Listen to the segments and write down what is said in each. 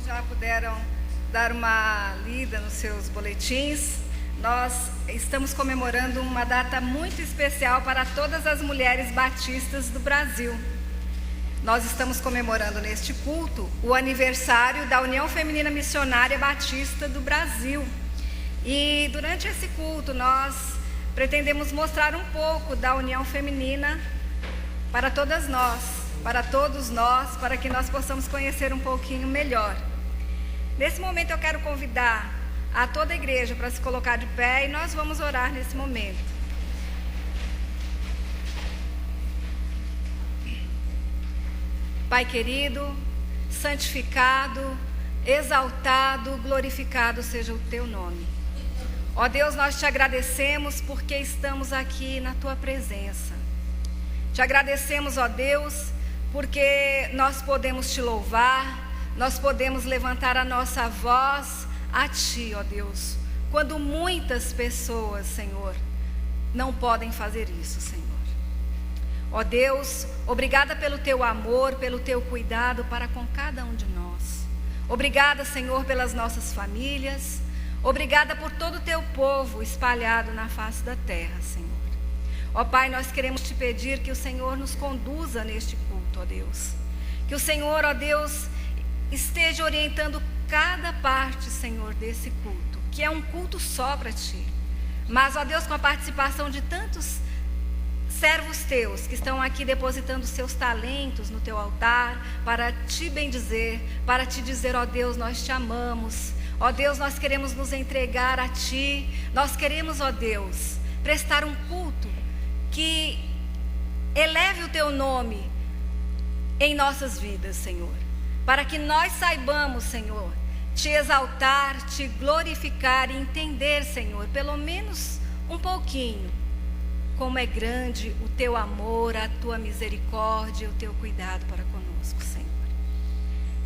já puderam dar uma lida nos seus boletins, nós estamos comemorando uma data muito especial para todas as mulheres batistas do Brasil. Nós estamos comemorando neste culto o aniversário da União Feminina Missionária Batista do Brasil. E durante esse culto nós pretendemos mostrar um pouco da União Feminina para todas nós, para todos nós, para que nós possamos conhecer um pouquinho melhor. Nesse momento eu quero convidar a toda a igreja para se colocar de pé e nós vamos orar nesse momento. Pai querido, santificado, exaltado, glorificado seja o teu nome. Ó Deus, nós te agradecemos porque estamos aqui na tua presença. Te agradecemos, ó Deus, porque nós podemos te louvar, nós podemos levantar a nossa voz a ti, ó Deus, quando muitas pessoas, Senhor, não podem fazer isso, Senhor. Ó Deus, obrigada pelo teu amor, pelo teu cuidado para com cada um de nós. Obrigada, Senhor, pelas nossas famílias. Obrigada por todo o teu povo espalhado na face da terra, Senhor. Ó Pai, nós queremos te pedir que o Senhor nos conduza neste culto, ó Deus. Que o Senhor, ó Deus, esteja orientando cada parte, Senhor, desse culto, que é um culto só para ti. Mas, ó Deus, com a participação de tantos servos teus que estão aqui depositando seus talentos no teu altar para te bendizer, para te dizer, ó Deus, nós te amamos. Ó Deus, nós queremos nos entregar a ti. Nós queremos, ó Deus, prestar um culto que eleve o teu nome em nossas vidas, Senhor, para que nós saibamos, Senhor, te exaltar, te glorificar e entender, Senhor, pelo menos um pouquinho, como é grande o teu amor, a tua misericórdia, o teu cuidado para conosco, Senhor.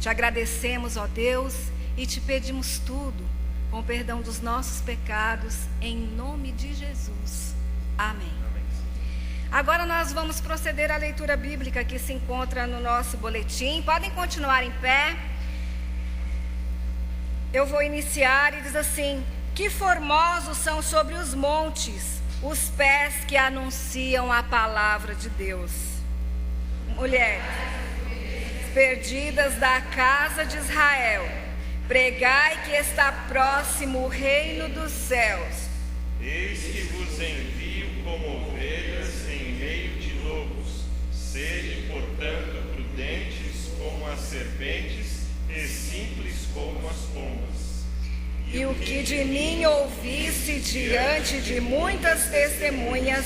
Te agradecemos, ó Deus, e te pedimos tudo, com o perdão dos nossos pecados, em nome de Jesus. Amém. Agora nós vamos proceder à leitura bíblica que se encontra no nosso boletim. Podem continuar em pé. Eu vou iniciar e diz assim: que formosos são sobre os montes os pés que anunciam a palavra de Deus. Mulheres perdidas da casa de Israel, pregai que está próximo o reino dos céus. Eis que vos envio como ovelhas em meio de lobos. Sede, portanto, prudentes como as serpentes e simples como as pombas. E o que de mim ouviste diante de muitas testemunhas,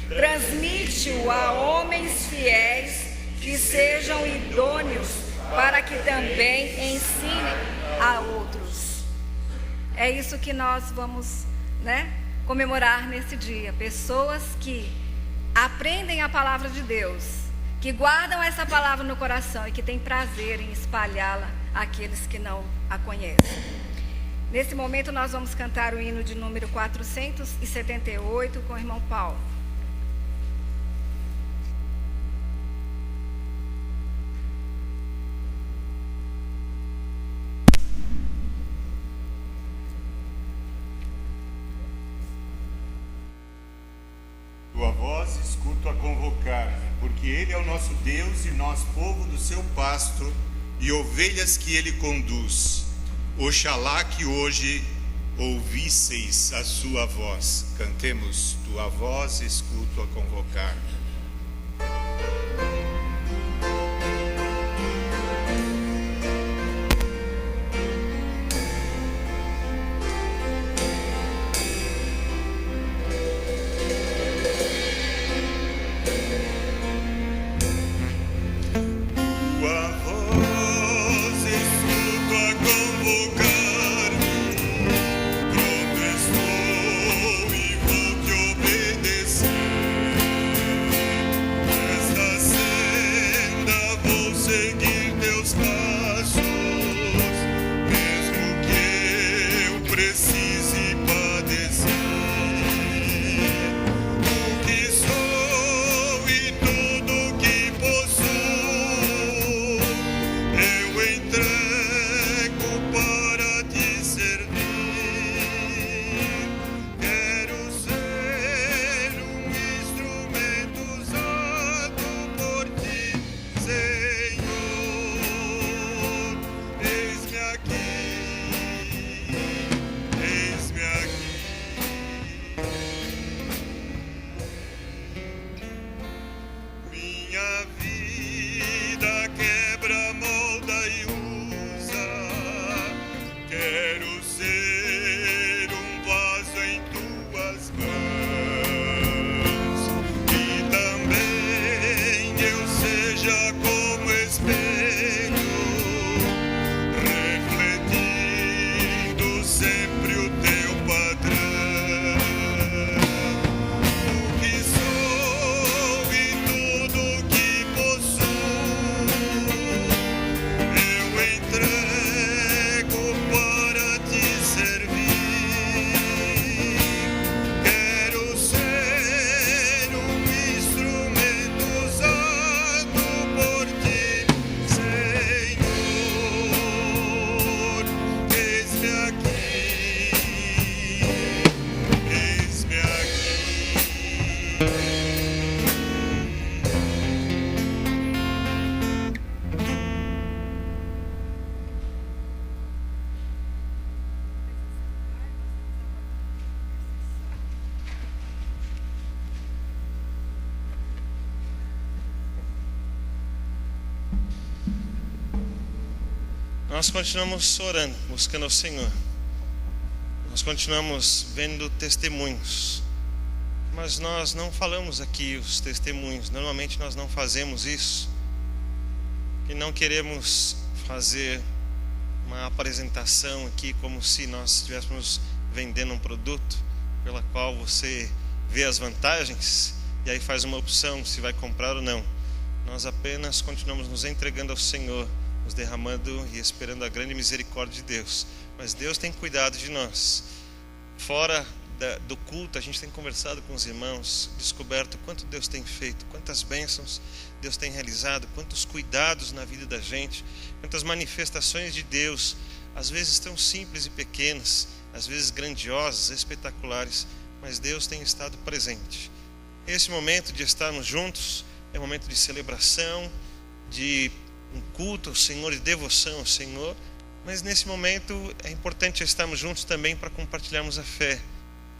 transmite-o a homens fiéis que sejam idôneos, para que também ensinem a outros. É isso que nós vamos, comemorar nesse dia. Pessoas que aprendem a palavra de Deus, que guardam essa palavra no coração e que têm prazer em espalhá-la àqueles que não a conhecem. Nesse momento nós vamos cantar o hino de número 478 com o irmão Paulo. Tua voz escuto a convocar, porque Ele é o nosso Deus e nós povo do seu pasto e ovelhas que Ele conduz. Oxalá que hoje ouvisseis a sua voz. Cantemos, tua voz escuto a convocar. Pronto estou e vou te obedecer. Nós continuamos orando, buscando ao Senhor. Nós continuamos vendo testemunhos, mas nós não falamos aqui os testemunhos. Normalmente nós não fazemos isso, e não queremos fazer uma apresentação aqui como se nós estivéssemos vendendo um produto pela qual você vê as vantagens e aí faz uma opção se vai comprar ou não. Nós apenas continuamos nos entregando ao Senhor, nos derramando e esperando a grande misericórdia de Deus. Mas Deus tem cuidado de nós. Fora do culto, a gente tem conversado com os irmãos, descoberto quanto Deus tem feito, quantas bênçãos Deus tem realizado, quantos cuidados na vida da gente, quantas manifestações de Deus, às vezes tão simples e pequenas, às vezes grandiosas, espetaculares, mas Deus tem estado presente. Esse momento de estarmos juntos é um momento de celebração, de um culto ao Senhor, de devoção ao Senhor, mas nesse momento é importante estarmos juntos também para compartilharmos a fé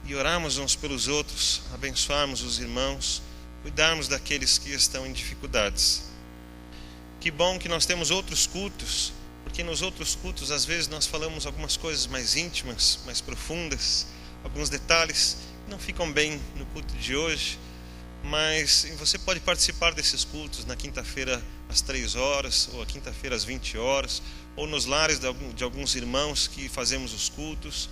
e orarmos uns pelos outros, abençoarmos os irmãos, cuidarmos daqueles que estão em dificuldades. Que bom que nós temos outros cultos, porque nos outros cultos às vezes nós falamos algumas coisas mais íntimas, mais profundas, alguns detalhes que não ficam bem no culto de hoje, mas você pode participar desses cultos na quinta-feira às 3 horas, ou a quinta-feira às 20 horas, ou nos lares de alguns irmãos que fazemos os cultos,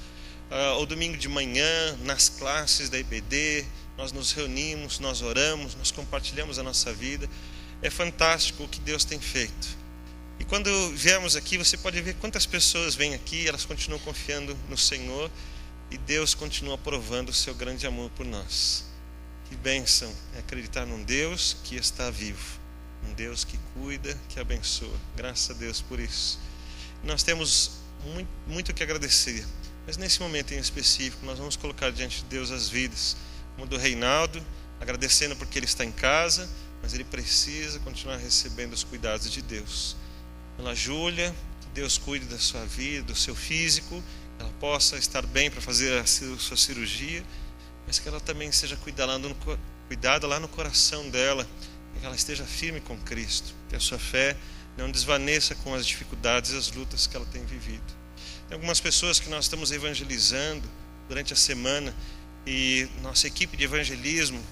ou domingo de manhã, nas classes da IBD, nós nos reunimos, nós oramos, nós compartilhamos a nossa vida. É fantástico o que Deus tem feito. E quando viemos aqui, você pode ver quantas pessoas vêm aqui, elas continuam confiando no Senhor, e Deus continua provando o seu grande amor por nós. Que bênção é acreditar num Deus que está vivo, um Deus que cuida, que abençoa. Graças a Deus por isso. Nós temos muito que agradecer, mas nesse momento em específico nós vamos colocar diante de Deus as vidas, como do Reinaldo, agradecendo porque ele está em casa, mas ele precisa continuar recebendo os cuidados de Deus. Pela Júlia, que Deus cuide da sua vida, do seu físico, que ela possa estar bem para fazer a sua cirurgia, mas que ela também seja cuidada lá no coração dela, que ela esteja firme com Cristo, que a sua fé não desvaneça com as dificuldades e as lutas que ela tem vivido. Tem algumas pessoas que nós estamos evangelizando durante a semana, e nossa equipe de evangelismo,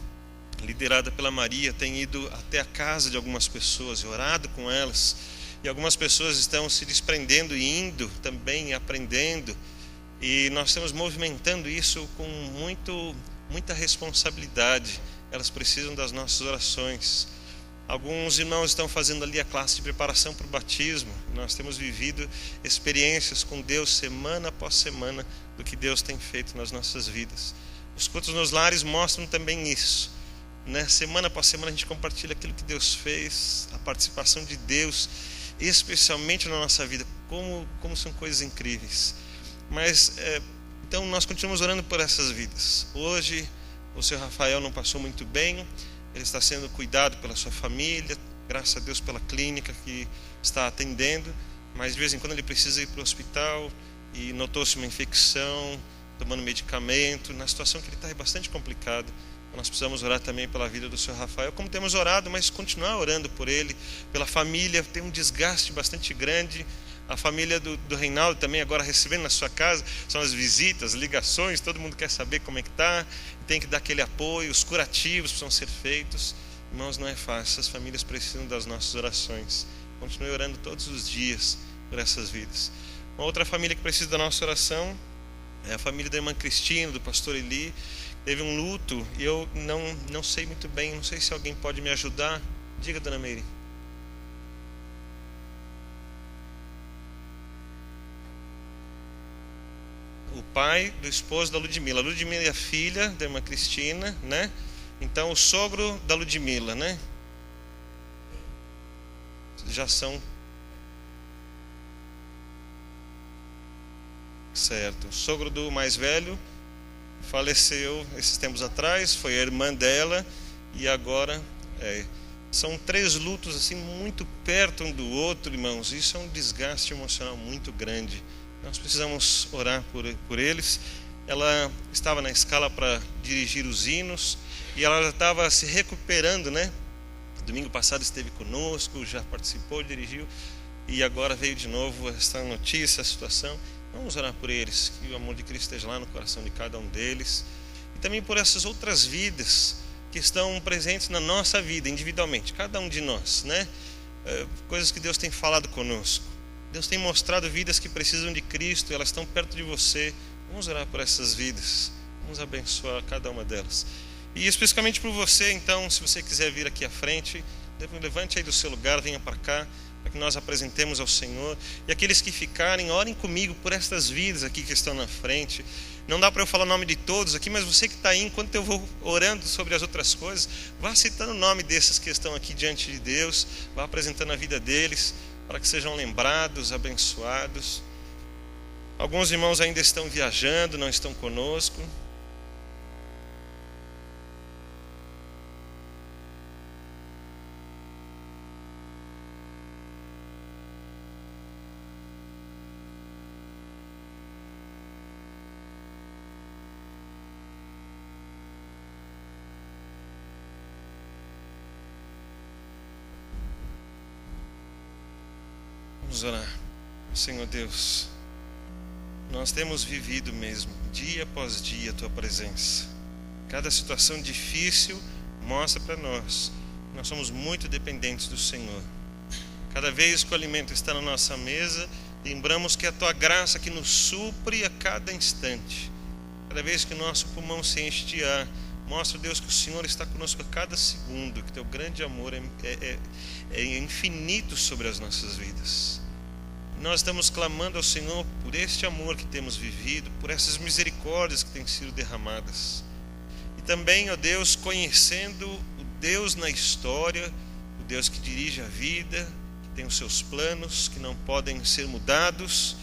liderada pela Maria, tem ido até a casa de algumas pessoas e orado com elas, e algumas pessoas estão se desprendendo e indo também, aprendendo, e nós estamos movimentando isso com muita responsabilidade. Elas precisam das nossas orações. Alguns irmãos estão fazendo ali a classe de preparação para o batismo. Nós temos vivido experiências com Deus semana após semana do que Deus tem feito nas nossas vidas. Os cultos nos lares mostram também isso, né? Semana após semana a gente compartilha aquilo que Deus fez, a participação de Deus, especialmente na nossa vida, como são coisas incríveis. Mas então nós continuamos orando por essas vidas. Hoje o seu Rafael não passou muito bem, ele está sendo cuidado pela sua família, graças a Deus pela clínica que está atendendo, mas de vez em quando ele precisa ir para o hospital e notou-se uma infecção, tomando medicamento. Na situação que ele está é bastante complicado. Nós precisamos orar também pela vida do seu Rafael, como temos orado, mas continuar orando por ele, pela família. Tem um desgaste bastante grande. A família do Reinaldo também agora recebendo na sua casa, são as visitas, ligações, todo mundo quer saber como é que está, tem que dar aquele apoio, os curativos precisam ser feitos. Irmãos, não é fácil, essas famílias precisam das nossas orações. Continue orando todos os dias por essas vidas. Uma outra família que precisa da nossa oração é a família da irmã Cristina, do pastor Eli. Teve um luto e eu não sei muito bem, não sei se alguém pode me ajudar. Diga, dona Meire. O pai do esposo da Ludmila. A Ludmila é a filha da irmã Cristina, né? Então o sogro da Ludmila, né? Já são... Certo. O sogro do mais velho faleceu esses tempos atrás, foi a irmã dela, e agora são 3 lutos assim muito perto um do outro, irmãos. Isso é um desgaste emocional muito grande. Nós precisamos orar por eles. Ela estava na escala para dirigir os hinos e ela já estava se recuperando, né? Domingo passado esteve conosco, já participou, dirigiu, e agora veio de novo esta notícia, a situação. Vamos orar por eles, que o amor de Cristo esteja lá no coração de cada um deles, e também por essas outras vidas que estão presentes na nossa vida individualmente, cada um de nós, né? Coisas que Deus tem falado conosco. Deus tem mostrado vidas que precisam de Cristo, e elas estão perto de você. Vamos orar por essas vidas, vamos abençoar cada uma delas. E especificamente por você, então, se você quiser vir aqui à frente, levante aí do seu lugar, venha para cá, para que nós apresentemos ao Senhor. E aqueles que ficarem, orem comigo por estas vidas aqui que estão na frente. Não dá para eu falar o nome de todos aqui, mas você que está aí, enquanto eu vou orando sobre as outras coisas, vá citando o nome desses que estão aqui diante de Deus, vá apresentando a vida deles, para que sejam lembrados, abençoados. Alguns irmãos ainda estão viajando, não estão conosco. Vamos orar. Senhor Deus, nós temos vivido mesmo, dia após dia, a Tua presença. Cada situação difícil mostra para nós que nós somos muito dependentes do Senhor. Cada vez que o alimento está na nossa mesa, lembramos que é a Tua graça que nos supre a cada instante. Cada vez que o nosso pulmão se enche de ar, mostra, Deus, que o Senhor está conosco a cada segundo, que Teu grande amor é infinito sobre as nossas vidas. Nós estamos clamando ao Senhor por este amor que temos vivido, por essas misericórdias que têm sido derramadas. E também, ó Deus, conhecendo o Deus na história, o Deus que dirige a vida, que tem os seus planos que não podem ser mudados,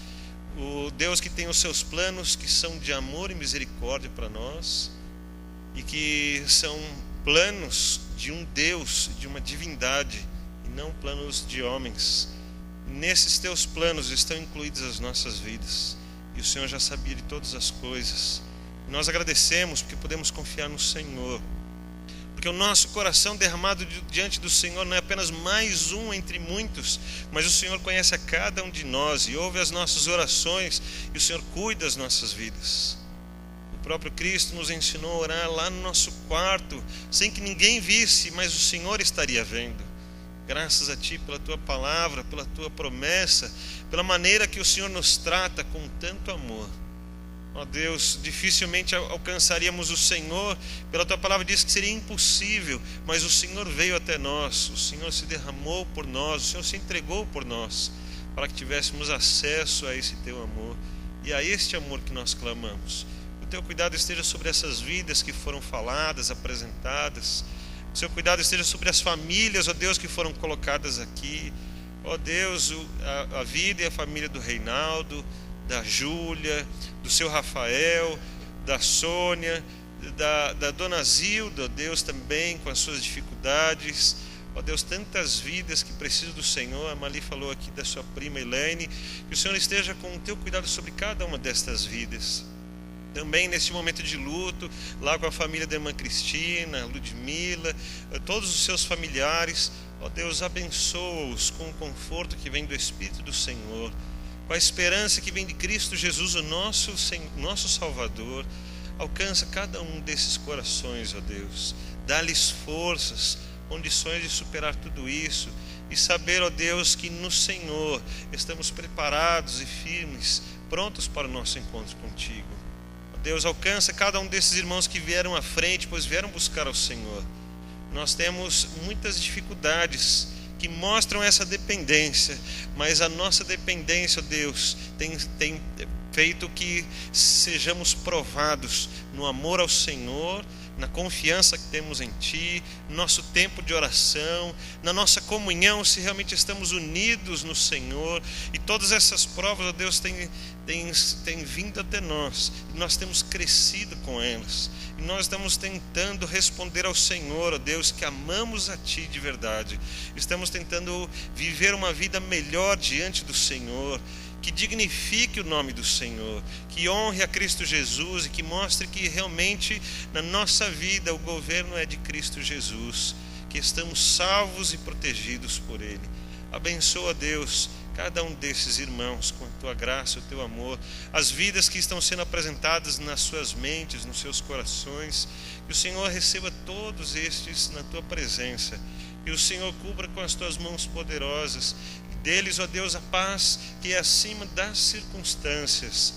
o Deus que tem os seus planos que são de amor e misericórdia para nós, e que são planos de um Deus, de uma divindade, e não planos de homens. Nesses Teus planos estão incluídas as nossas vidas, e o Senhor já sabia de todas as coisas. E nós agradecemos porque podemos confiar no Senhor, porque o nosso coração derramado diante do Senhor não é apenas mais um entre muitos, mas o Senhor conhece a cada um de nós e ouve as nossas orações, e o Senhor cuida das nossas vidas. O próprio Cristo nos ensinou a orar lá no nosso quarto, sem que ninguém visse, mas o Senhor estaria vendo. Graças a Ti pela Tua palavra, pela Tua promessa, pela maneira que o Senhor nos trata com tanto amor. Ó Deus, dificilmente alcançaríamos o Senhor. Pela Tua palavra diz que seria impossível, mas o Senhor veio até nós, o Senhor se derramou por nós, o Senhor se entregou por nós, para que tivéssemos acesso a esse Teu amor e a este amor que nós clamamos. O Teu cuidado esteja sobre essas vidas que foram faladas, apresentadas. O Seu cuidado esteja sobre as famílias, ó Deus, que foram colocadas aqui. Ó Deus, a vida e a família do Reinaldo, da Júlia, do seu Rafael, da Sônia, da Dona Zilda, ó Deus, também com as suas dificuldades. Ó Deus, tantas vidas que precisam do Senhor. A Mali falou aqui da sua prima Elaine. Que o Senhor esteja com o Teu cuidado sobre cada uma destas vidas. Também nesse momento de luto, lá com a família da irmã Cristina, Ludmila, todos os seus familiares, ó Deus, abençoa-os com o conforto que vem do Espírito do Senhor, com a esperança que vem de Cristo Jesus, o nosso Salvador. Alcança cada um desses corações, ó Deus, dá-lhes forças, condições de superar tudo isso, e saber, ó Deus, que no Senhor estamos preparados e firmes, prontos para o nosso encontro contigo. Deus, alcança cada um desses irmãos que vieram à frente, pois vieram buscar ao Senhor. Nós temos muitas dificuldades que mostram essa dependência, mas a nossa dependência, Deus, tem feito que sejamos provados no amor ao Senhor, na confiança que temos em Ti, no nosso tempo de oração, na nossa comunhão, se realmente estamos unidos no Senhor. E todas essas provas, ó Deus, têm vindo até nós, e nós temos crescido com elas, e nós estamos tentando responder ao Senhor, ó Deus, que amamos a Ti de verdade. Estamos tentando viver uma vida melhor diante do Senhor, que dignifique o nome do Senhor, que honre a Cristo Jesus e que mostre que realmente na nossa vida o governo é de Cristo Jesus, que estamos salvos e protegidos por Ele. Abençoa, Deus, cada um desses irmãos com a tua graça, o teu amor, as vidas que estão sendo apresentadas nas suas mentes, nos seus corações, que o Senhor receba todos estes na tua presença, que o Senhor cubra com as tuas mãos poderosas, e deles, ó Deus, a paz que é acima das circunstâncias,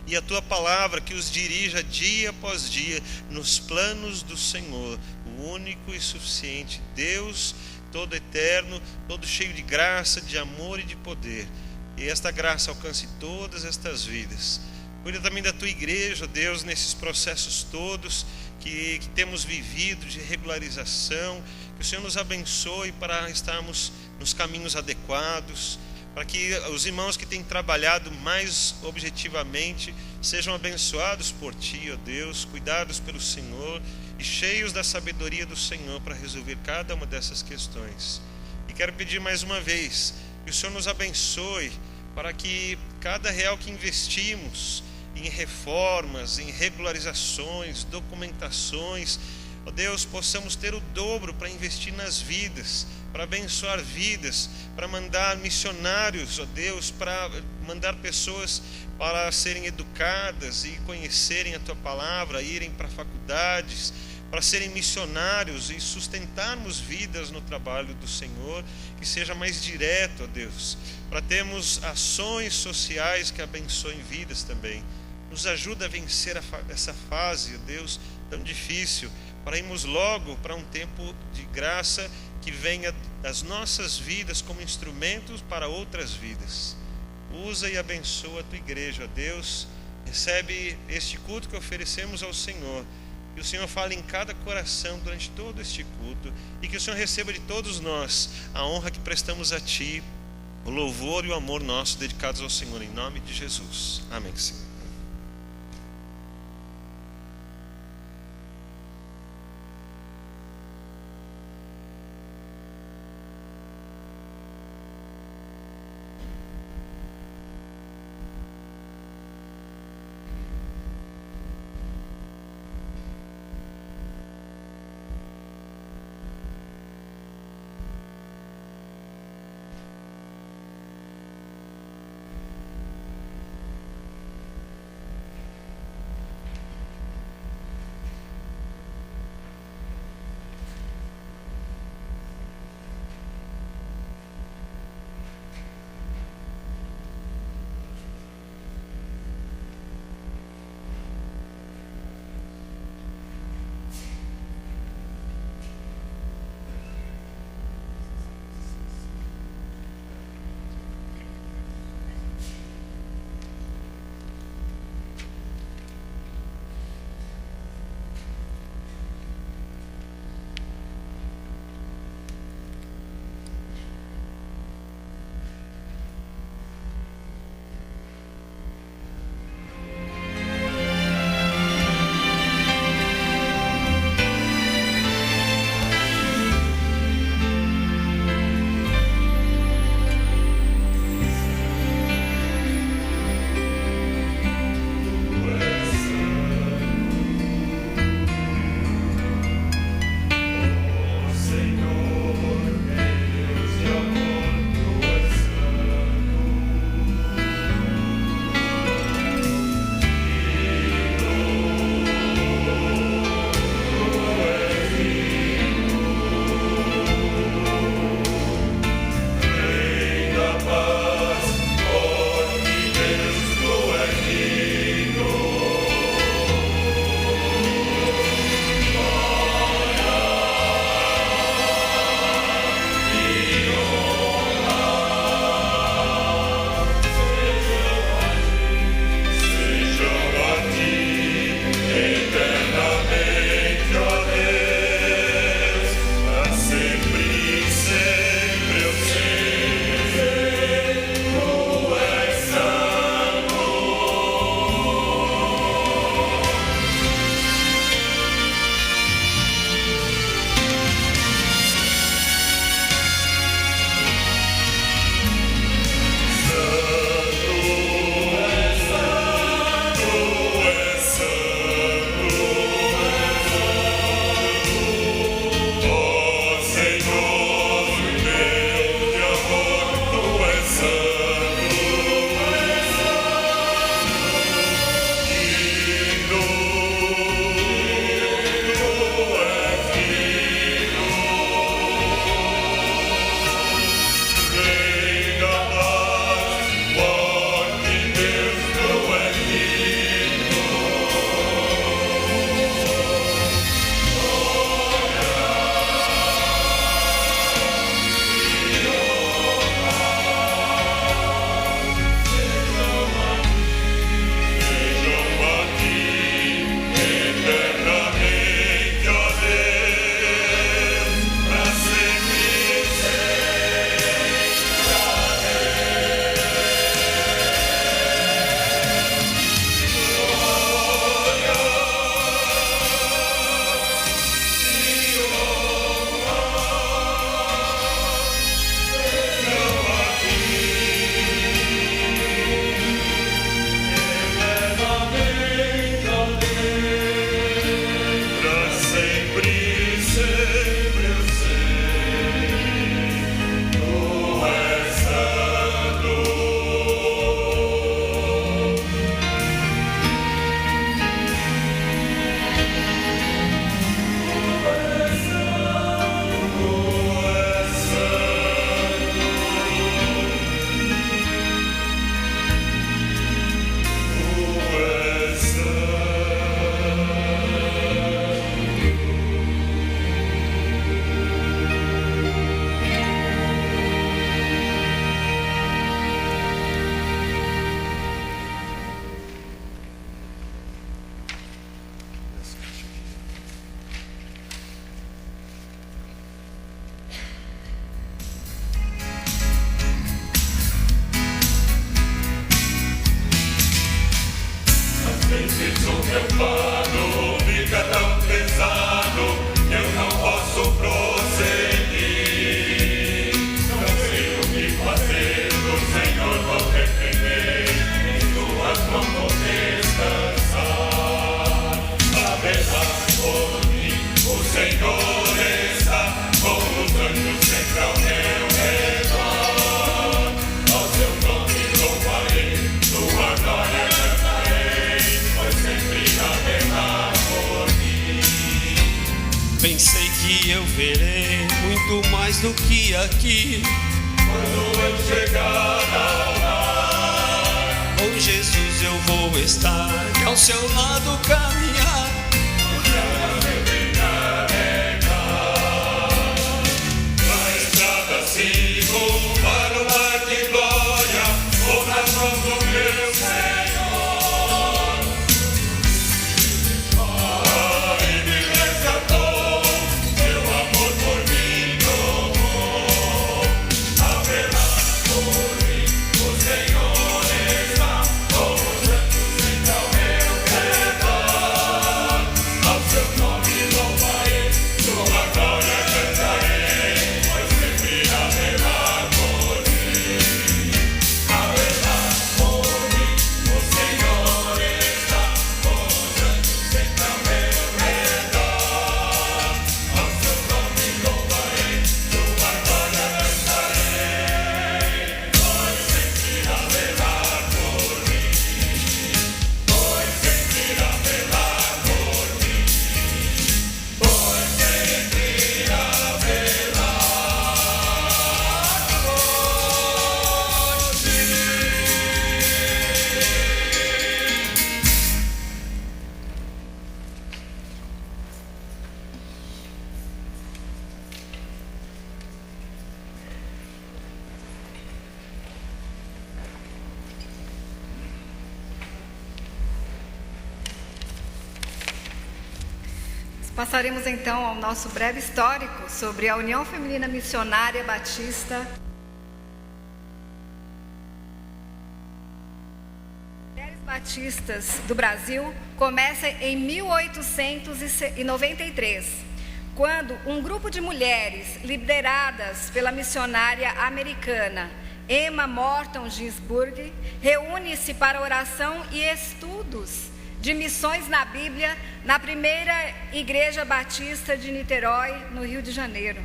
e a tua palavra que os dirija dia após dia nos planos do Senhor, o único e suficiente Deus, todo eterno, todo cheio de graça, de amor e de poder. E esta graça alcance todas estas vidas. Cuida também da tua igreja, Deus, nesses processos todos que temos vivido de regularização. Que o Senhor nos abençoe para estarmos nos caminhos adequados, para que os irmãos que têm trabalhado mais objetivamente sejam abençoados por Ti, ó Deus, cuidados pelo Senhor e cheios da sabedoria do Senhor para resolver cada uma dessas questões. E quero pedir mais uma vez que o Senhor nos abençoe para que cada real que investimos em reformas, em regularizações, documentações, ó Deus, possamos ter o dobro para investir nas vidas, para abençoar vidas, para mandar missionários, ó Deus, para mandar pessoas para serem educadas e conhecerem a Tua palavra, irem para faculdades, para serem missionários e sustentarmos vidas no trabalho do Senhor, que seja mais direto, ó Deus, para termos ações sociais que abençoem vidas também. Nos ajuda a vencer essa fase, ó Deus, tão difícil, para irmos logo para um tempo de graça que venha das nossas vidas como instrumentos para outras vidas. Usa e abençoa a Tua igreja, ó Deus. Recebe este culto que oferecemos ao Senhor. Que o Senhor fale em cada coração durante todo este culto. E que o Senhor receba de todos nós a honra que prestamos a Ti, o louvor e o amor nosso dedicados ao Senhor, em nome de Jesus. Amém, Senhor. vezes o meu plano fica tão pesado, eu não posso prosseguir. Não sei o que fazer, do Senhor vou depender, em tuas mãos vou descansar. Haverá por mim, o Senhor está com os anjos sempre ao meu redor. Ao seu nome louvarei, tua glória cantarei, pois sempre haverá por mim. Pensei que eu verei muito mais do que aqui. Quando eu chegar ao lar, Com Jesus eu vou estar e ao seu lado caminhar. na estrada sigo para o mar de glória, vou nas mãos do meu Senhor. Ai, me resgatou, teu amor por mim tomou. Haverá por mim, o Senhor está com os anjos sempre ao meu redor. Ao seu nome louvarei, tua glória cantarei, pois sempre haverá por mim. Haverá por mim, o Senhor está com os anjos sempre ao meu redor. Ao seu nome louvarei, tua glória cantarei, pois sempre haverá por mim. Pois sempre haverá por mim. Pois sempre haverá Passaremos então ao nosso breve histórico sobre a União Feminina Missionária Batista. Mulheres Batistas do Brasil começa em 1893, quando um grupo de mulheres lideradas pela missionária americana Emma Morton Ginsburg reúne-se para oração e estudos de missões na Bíblia na primeira Igreja Batista de Niterói, no Rio de Janeiro.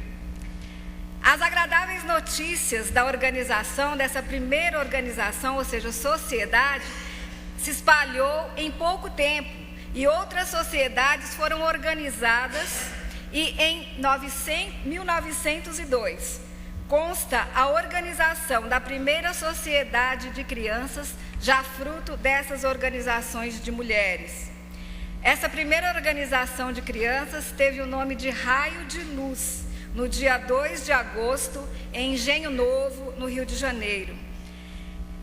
As agradáveis notícias da organização, dessa primeira organização, ou seja, sociedade, se espalhou em pouco tempo e outras sociedades foram organizadas e em 1902 consta a organização da primeira sociedade de crianças, já fruto dessas organizações de mulheres. Essa primeira organização de crianças teve o nome de Raio de Luz, no dia 2 de agosto, em Engenho Novo, no Rio de Janeiro.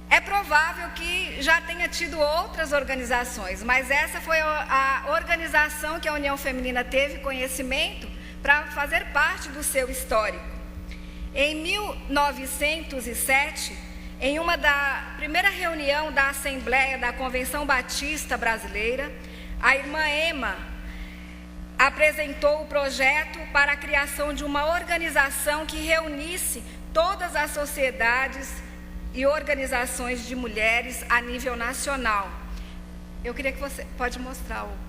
É provável que já tenha tido outras organizações, mas essa foi a organização que a União Feminina teve conhecimento para fazer parte do seu histórico. Em 1907, em uma da primeira reunião da Assembleia da Convenção Batista Brasileira, a irmã Emma apresentou o projeto para a criação de uma organização que reunisse todas as sociedades e organizações de mulheres a nível nacional. Eu queria que você pode mostrar o...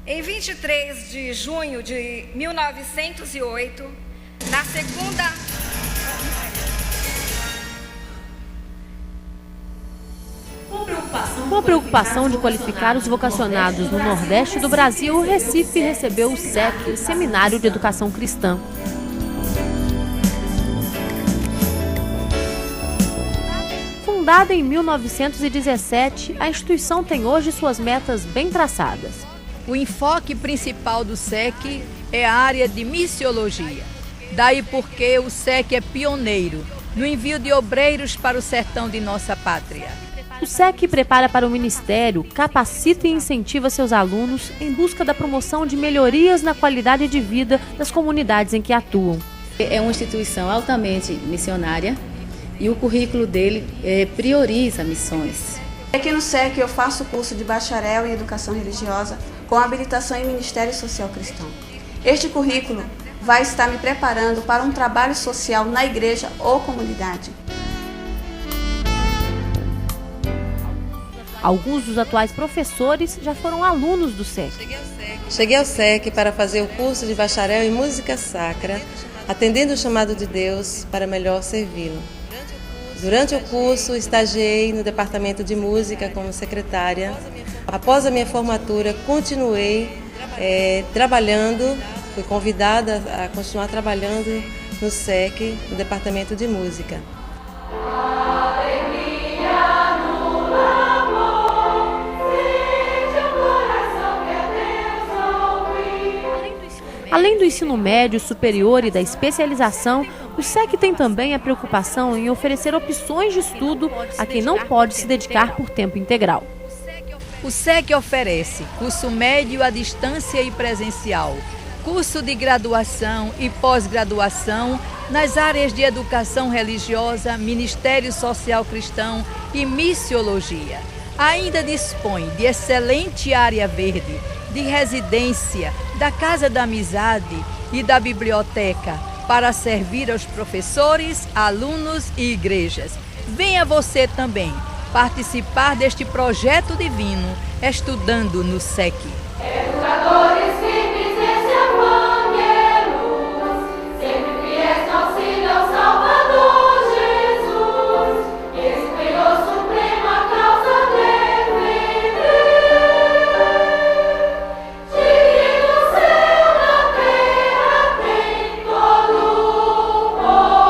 Em 23 de junho de 1908, na segunda... Com a preocupação de qualificar os vocacionados no Nordeste do Brasil, o Recife recebeu o SEC, Seminário de Educação Cristã. Fundada em 1917, a instituição tem hoje suas metas bem traçadas. O enfoque principal do SEC é a área de missiologia. Daí porque o SEC é pioneiro no envio de obreiros para o sertão de nossa pátria. O SEC prepara para o Ministério, capacita e incentiva seus alunos em busca da promoção de melhorias na qualidade de vida das comunidades em que atuam. É uma instituição altamente missionária e o currículo dele prioriza missões. Aqui no SEC eu faço o curso de bacharel em Educação Religiosa com habilitação em Ministério Social Cristão. Este currículo vai estar me preparando para um trabalho social na igreja ou comunidade. Alguns dos atuais professores já foram alunos do SEC. Cheguei ao SEC para fazer o curso de bacharel em música sacra, atendendo o chamado de Deus para melhor servi-lo. Durante o curso, estagiei no departamento de música como secretária. Após a minha formatura, continuei trabalhando, fui convidada a continuar trabalhando no SEC, no departamento de música. Além do ensino médio, superior e da especialização, o SEC tem também a preocupação em oferecer opções de estudo a quem não pode se dedicar por tempo integral. O SEC oferece curso médio à distância e presencial, curso de graduação e pós-graduação nas áreas de educação religiosa, Ministério Social Cristão e missiologia. Ainda dispõe de excelente área verde, de residência, da Casa da Amizade e da biblioteca para servir aos professores, alunos e igrejas. Venha você também participar deste projeto divino, estudando no SEC. Educadores firmes nesse evangelho, sempre fiéis no auxílio ao Salvador Jesus, esperou suprema causa defender. Digno o céu na terra tem todo o poder.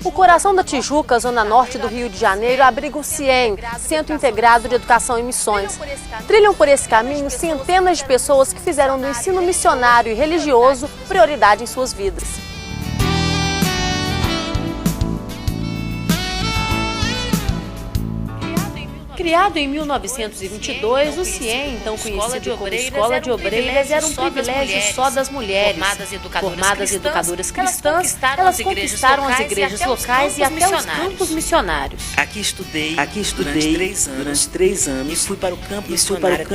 O Coração da Tijuca, zona norte do Rio de Janeiro, abriga o CIEM, Centro Integrado de Educação e Missões. Trilham por esse caminho centenas de pessoas que fizeram do ensino missionário e religioso prioridade em suas vidas. Criado em 1922, o CIEM, então conhecido como Escola de Obreiras, era um privilégio só das mulheres. Formadas educadoras cristãs, elas conquistaram as igrejas locais e até os campos missionários. Aqui estudei durante 3 anos e fui para o campo missionário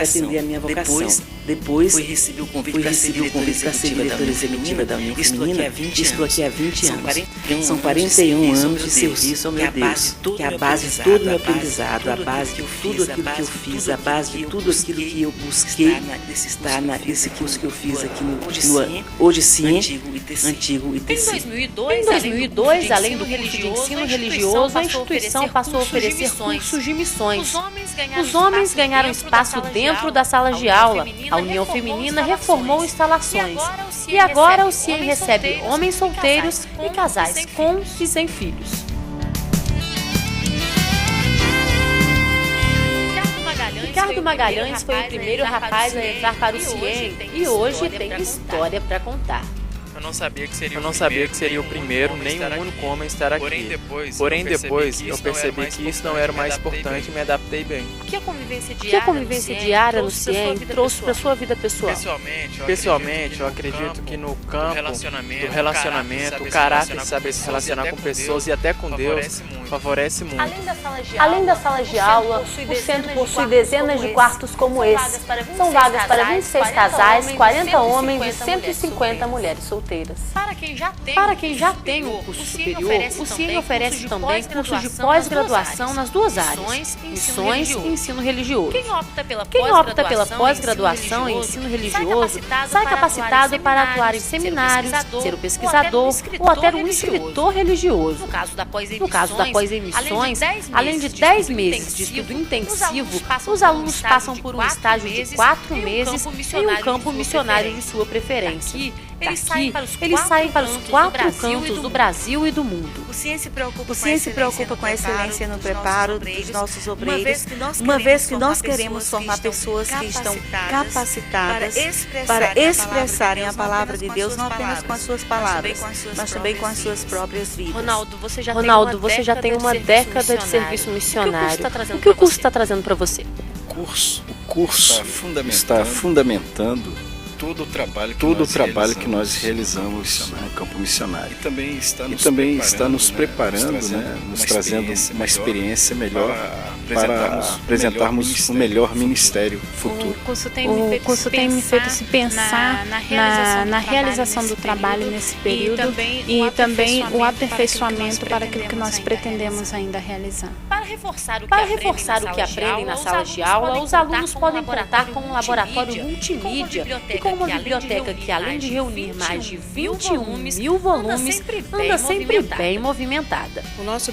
atender a minha vocação. Depois fui receber o convite para ser diretora executiva da União Feminina. Estou aqui há 20 anos. São 41 anos de serviço ao meu Deus, que é a base de todo o meu aprendizado, a base de tudo aquilo que eu fiz, a base de tudo aquilo que eu busquei está nesse curso que eu fiz aqui no Hoje Sim, Antigo e Tecido. Em 2002, além do curso de ensino religioso, a instituição passou a oferecer cursos de missões. Os homens ganharam espaço dentro das salas de aula. A União Feminina reformou instalações. E agora o CIEM recebe homens solteiros e casais com e sem filhos. Ricardo Magalhães foi o primeiro rapaz a entrar para o CIEM e hoje tem história para contar. Eu não sabia que seria o primeiro, nem o único homem a estar aqui. Porém, depois eu percebi que isso não era o mais importante e me adaptei bem. O que a convivência diária no CIEM trouxe para a sua vida pessoal? Pessoalmente, eu acredito que no campo do relacionamento, o caráter de saber se relacionar com pessoas e até com Deus favorece muito. Além das salas de aula, o centro possui dezenas de quartos como esse. São vagas para 26 casais, 40 homens e 150 mulheres solteiras. Para quem já tem um curso superior, o CIEM oferece também cursos de pós-graduação nas duas áreas, missões e ensino religioso. Quem opta pela pós-graduação em ensino religioso sai capacitado para atuar em seminários, ser o pesquisador ou até um escritor religioso. No caso da pós em missões, além de 10 meses de estudo intensivo, os alunos passam por um estágio de 4 meses em um campo missionário de sua preferência. eles saem para os 4 cantos do Brasil e do mundo. O CIEM se preocupa com a excelência no preparo dos nossos obreiros, uma vez que nós queremos formar pessoas que estão capacitadas para expressarem a palavra de Deus, não apenas com as suas palavras, mas também com as suas próprias vidas. Ronaldo, você já tem uma década de serviço missionário. O que o curso está trazendo para você? O curso está fundamentando todo o trabalho que nós realizamos no campo missionário. E também está nos preparando, nos trazendo uma experiência melhor para apresentarmos o melhor ministério futuro. O curso tem me feito se pensar na realização do trabalho nesse período e também o aperfeiçoamento para aquilo que nós pretendemos ainda realizar. Para reforçar o que aprendem na sala de aula, os alunos podem contar com um laboratório multimídia e com uma biblioteca que, além de reunir mais de 21.000 volumes, anda sempre bem movimentada. O nosso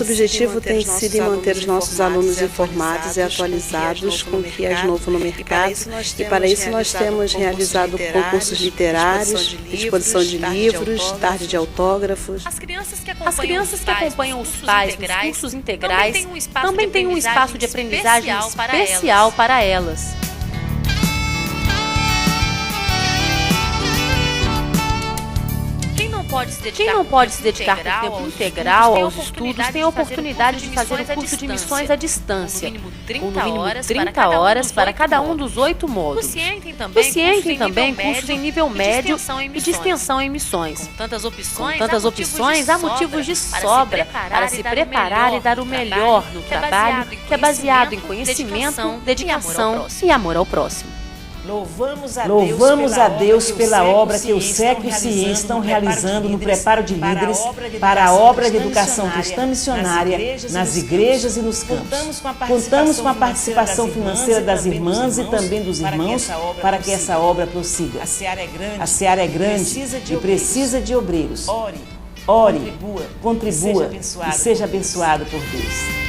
objetivo tem sido manter os nossos alunos informados e atualizados com o que é novo no mercado, e para isso nós temos realizado concursos literários, exposição de livros, tarde de autógrafos. As crianças que acompanham os pais nos cursos integrais também têm um espaço de aprendizagem especial para elas. Quem não pode se dedicar por tempo integral aos estudos tem a oportunidade de fazer o curso de missões à distância, com no mínimo 30 horas para cada um dos 8 módulos. O CIEM tem também cursos em nível médio e de extensão em missões. Com tantas opções, há motivos de sobra para se preparar e dar o melhor no trabalho que é baseado em conhecimento, dedicação e amor ao próximo. Louvamos a Deus pela obra que o SEC e o CIEM estão realizando no preparo de líderes para a obra de educação cristã missionária nas igrejas e nos campos. Contamos com a participação financeira das irmãs e também dos irmãos para que essa obra prossiga. A seara é grande e precisa de obreiros. Ore, contribua e seja abençoado por Deus.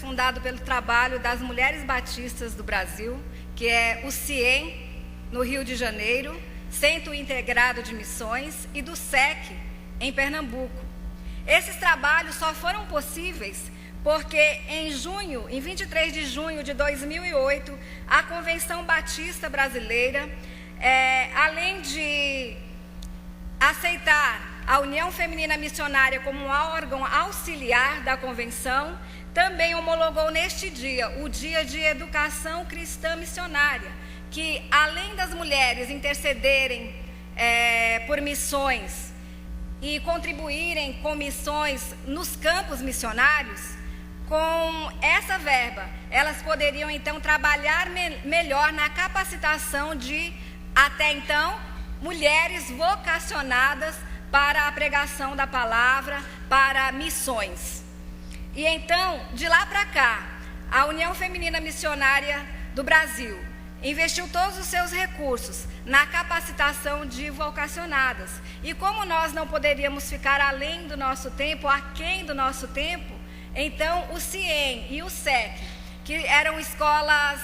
Fundado pelo trabalho das Mulheres Batistas do Brasil, que é o CIEM, no Rio de Janeiro, Centro Integrado de Missões, e do SEC, em Pernambuco. Esses trabalhos só foram possíveis porque em 23 de junho de 2008, a Convenção Batista Brasileira, além de aceitar a União Feminina Missionária como um órgão auxiliar da Convenção, também homologou neste dia o Dia de Educação Cristã Missionária, que, além das mulheres intercederem por missões e contribuírem com missões nos campos missionários, com essa verba, elas poderiam, então, trabalhar melhor na capacitação de, até então, mulheres vocacionadas para a pregação da palavra, para missões. E então, de lá para cá, a União Feminina Missionária do Brasil investiu todos os seus recursos na capacitação de vocacionadas. E como nós não poderíamos ficar além do nosso tempo, aquém do nosso tempo, então o CIEM e o SEC, que eram escolas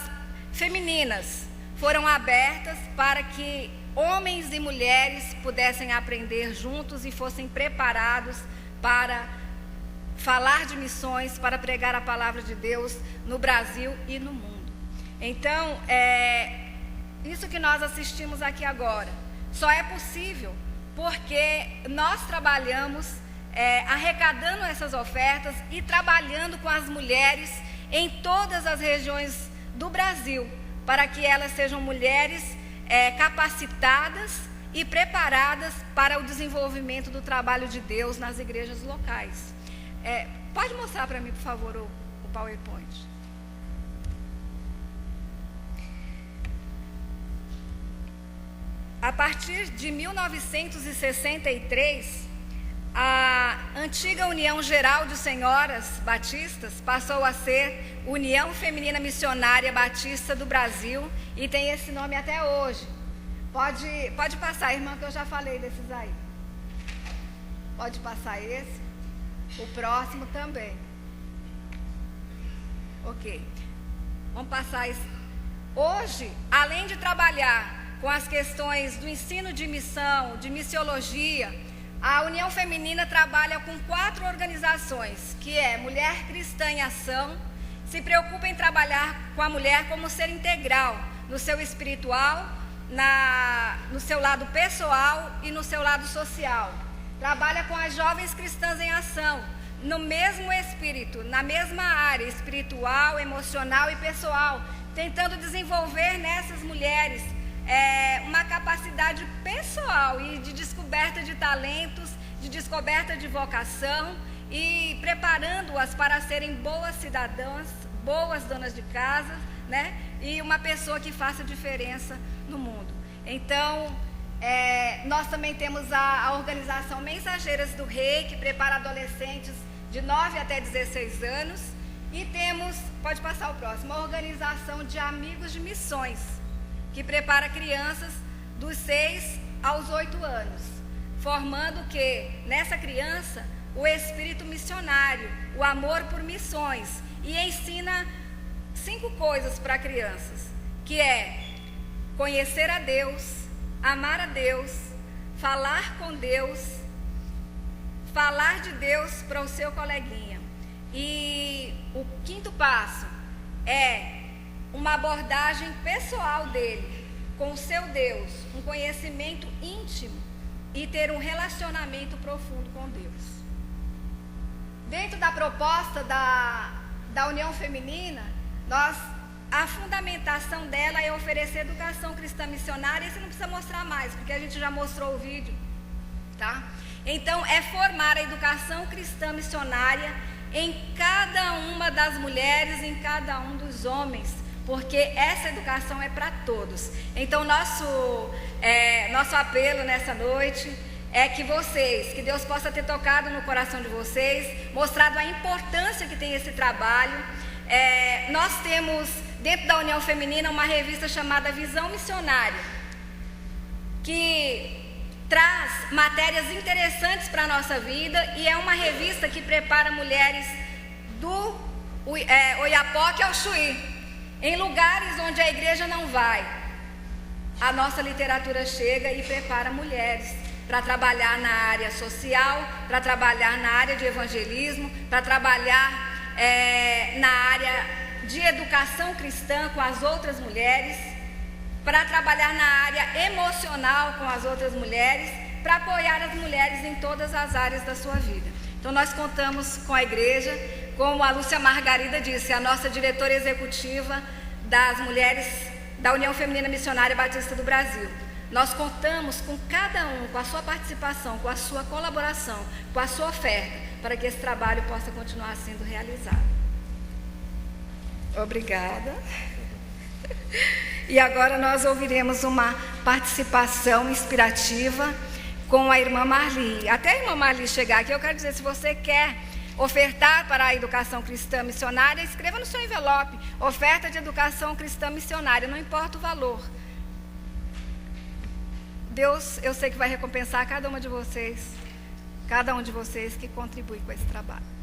femininas, foram abertas para que homens e mulheres pudessem aprender juntos e fossem preparados para falar de missões, para pregar a palavra de Deus no Brasil e no mundo. Então, isso que nós assistimos aqui agora só é possível porque nós trabalhamos arrecadando essas ofertas e trabalhando com as mulheres em todas as regiões do Brasil, para que elas sejam mulheres capacitadas e preparadas para o desenvolvimento do trabalho de Deus nas igrejas locais. Pode mostrar para mim, por favor, o PowerPoint. A partir de 1963, a antiga União Geral de Senhoras Batistas passou a ser União Feminina Missionária Batista do Brasil e tem esse nome até hoje. Pode passar, irmã, que eu já falei desses aí. Pode passar esse. O próximo também. Ok. Vamos passar esse. Hoje, além de trabalhar com as questões do ensino de missão, de missiologia, a União Feminina trabalha com 4 organizações, que é Mulher Cristã em Ação, se preocupa em trabalhar com a mulher como ser integral, no seu espiritual, no seu lado pessoal e no seu lado social. Trabalha com as Jovens Cristãs em Ação, no mesmo espírito, na mesma área espiritual, emocional e pessoal, tentando desenvolver nessas mulheres uma capacidade pessoal e de descoberta de talentos, de descoberta de vocação e preparando-as para serem boas cidadãs, boas donas de casa, né? E uma pessoa que faça diferença no mundo. Então, nós também temos a organização Mensageiras do Rei, que prepara adolescentes de 9 até 16 anos. E temos, pode passar o próximo, a organização de Amigos de Missões, que prepara crianças dos 6 aos 8 anos, formando que nessa criança o espírito missionário, o amor por missões, e ensina 5 coisas para crianças, que é conhecer a Deus, amar a Deus, falar com Deus, falar de Deus para o seu coleguinha. E o 5º passo é uma abordagem pessoal dele com o seu Deus, um conhecimento íntimo e ter um relacionamento profundo com Deus. Dentro da proposta da União Feminina, a fundamentação dela é oferecer educação cristã missionária, e você não precisa mostrar mais, porque a gente já mostrou o vídeo, tá? Então, é formar a educação cristã missionária em cada uma das mulheres, em cada um dos homens, porque essa educação é para todos. Então, nosso apelo nessa noite é que Deus possa ter tocado no coração de vocês, mostrado a importância que tem esse trabalho. Nós temos, dentro da União Feminina, uma revista chamada Visão Missionária, que traz matérias interessantes para a nossa vida, e é uma revista que prepara mulheres do Oiapoque ao Chuí, em lugares onde a igreja não vai. A nossa literatura chega e prepara mulheres para trabalhar na área social, para trabalhar na área de evangelismo, para trabalhar na área de educação cristã com as outras mulheres, para trabalhar na área emocional com as outras mulheres, para apoiar as mulheres em todas as áreas da sua vida. Então, nós contamos com a igreja, como a Lúcia Margarida disse, a nossa diretora executiva das mulheres da União Feminina Missionária Batista do Brasil. Nós contamos com cada um, com a sua participação, com a sua colaboração, com a sua oferta, para que esse trabalho possa continuar sendo realizado. Obrigada. E agora nós ouviremos uma participação inspirativa com a irmã Marli. Até a irmã Marli chegar aqui, eu quero dizer, se você quer ofertar para a educação cristã missionária, escreva no seu envelope, oferta de educação cristã missionária, não importa o valor. Deus, eu sei que vai recompensar cada um de vocês que contribui com esse trabalho.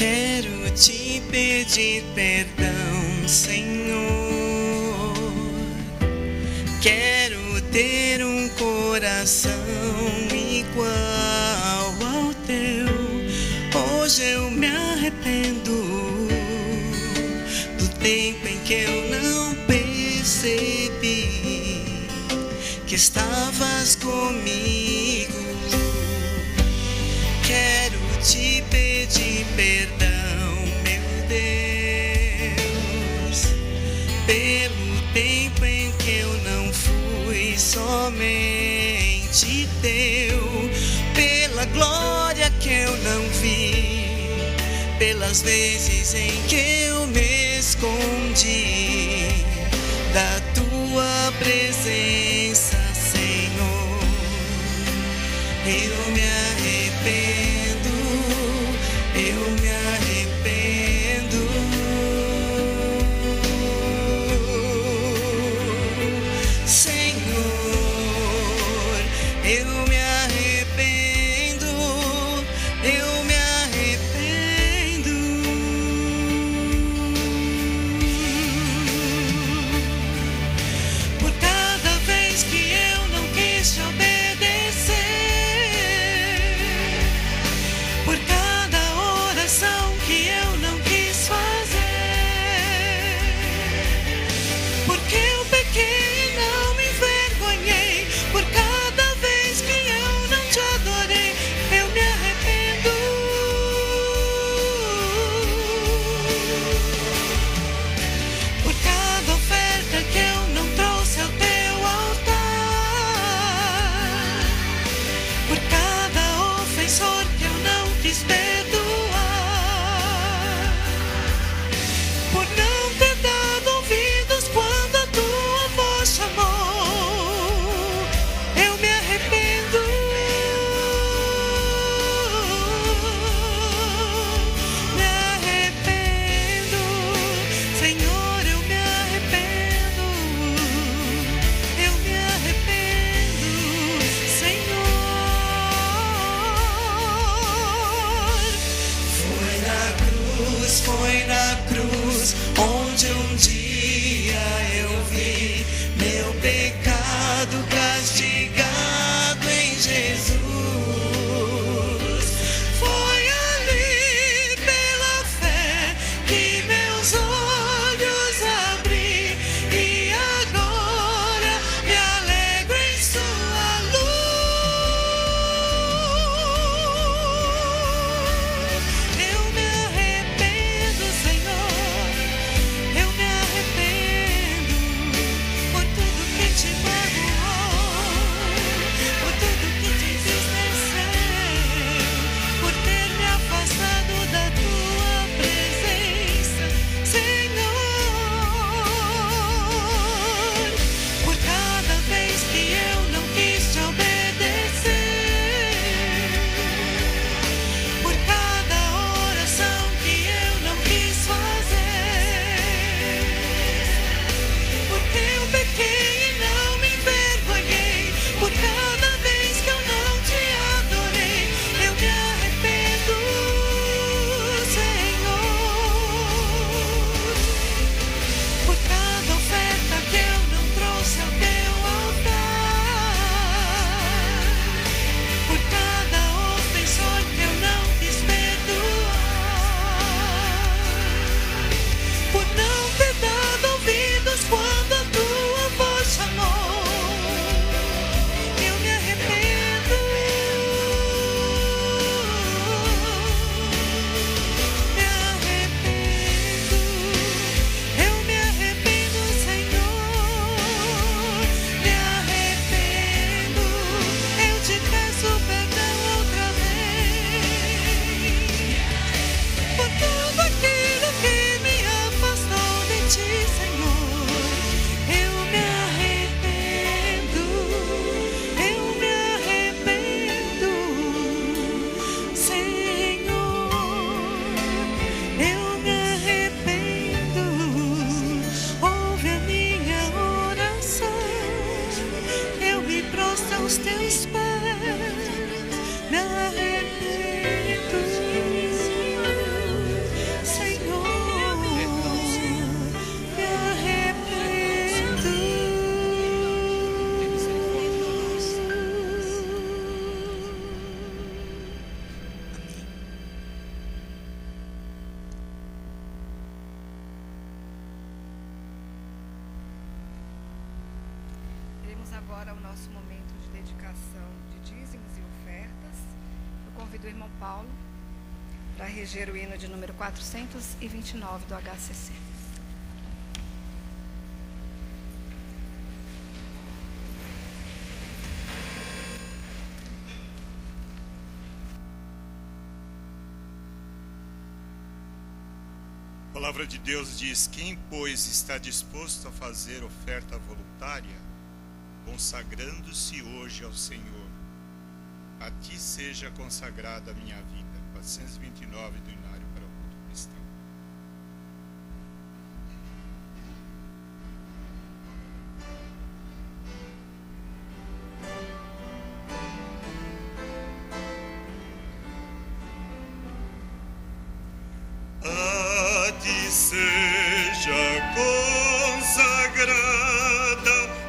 Quero te pedir perdão, Senhor. Quero ter um coração igual ao teu. estavas comigo. Quero te pedir perdão, meu Deus, pelo tempo em que eu não fui somente teu, pela glória que eu não vi, pelas vezes em que eu me escondi da tua presença, Senhor. Eu me arrependo, eu me arrependo. Senhor, eu me arrependo, eu me arrependo. Por cada vez que eu não quis te obedecer, por cada oração que eu não quis fazer, porque eu pequei e não me envergonhei, por cada vez que eu não te adorei, eu me arrependo. Por cada oferta que eu não trouxe ao teu altar, por cada ofensor que eu não quis perdoar, por não ter dado ouvidos quando a tua voz chamou, eu me arrependo. Me arrependo, Senhor, eu me arrependo. Eu me arrependo, Senhor. Foi na cruz onde um dia eu vi meu pecado castigado em Jesus. Foi ali pela fé que meus olhos abri e agora me alegro em sua luz. Eu me arrependo, Senhor. agora o nosso momento de dedicação de dízimos e ofertas. Eu convido o irmão Paulo para reger o hino de número 429 do HCC. A palavra de Deus diz: quem, pois, está disposto a fazer oferta voluntária, consagrando-se hoje ao Senhor, a ti seja consagrada a minha vida. 429 do Inário para o Culto Cristão. A ti seja consagrada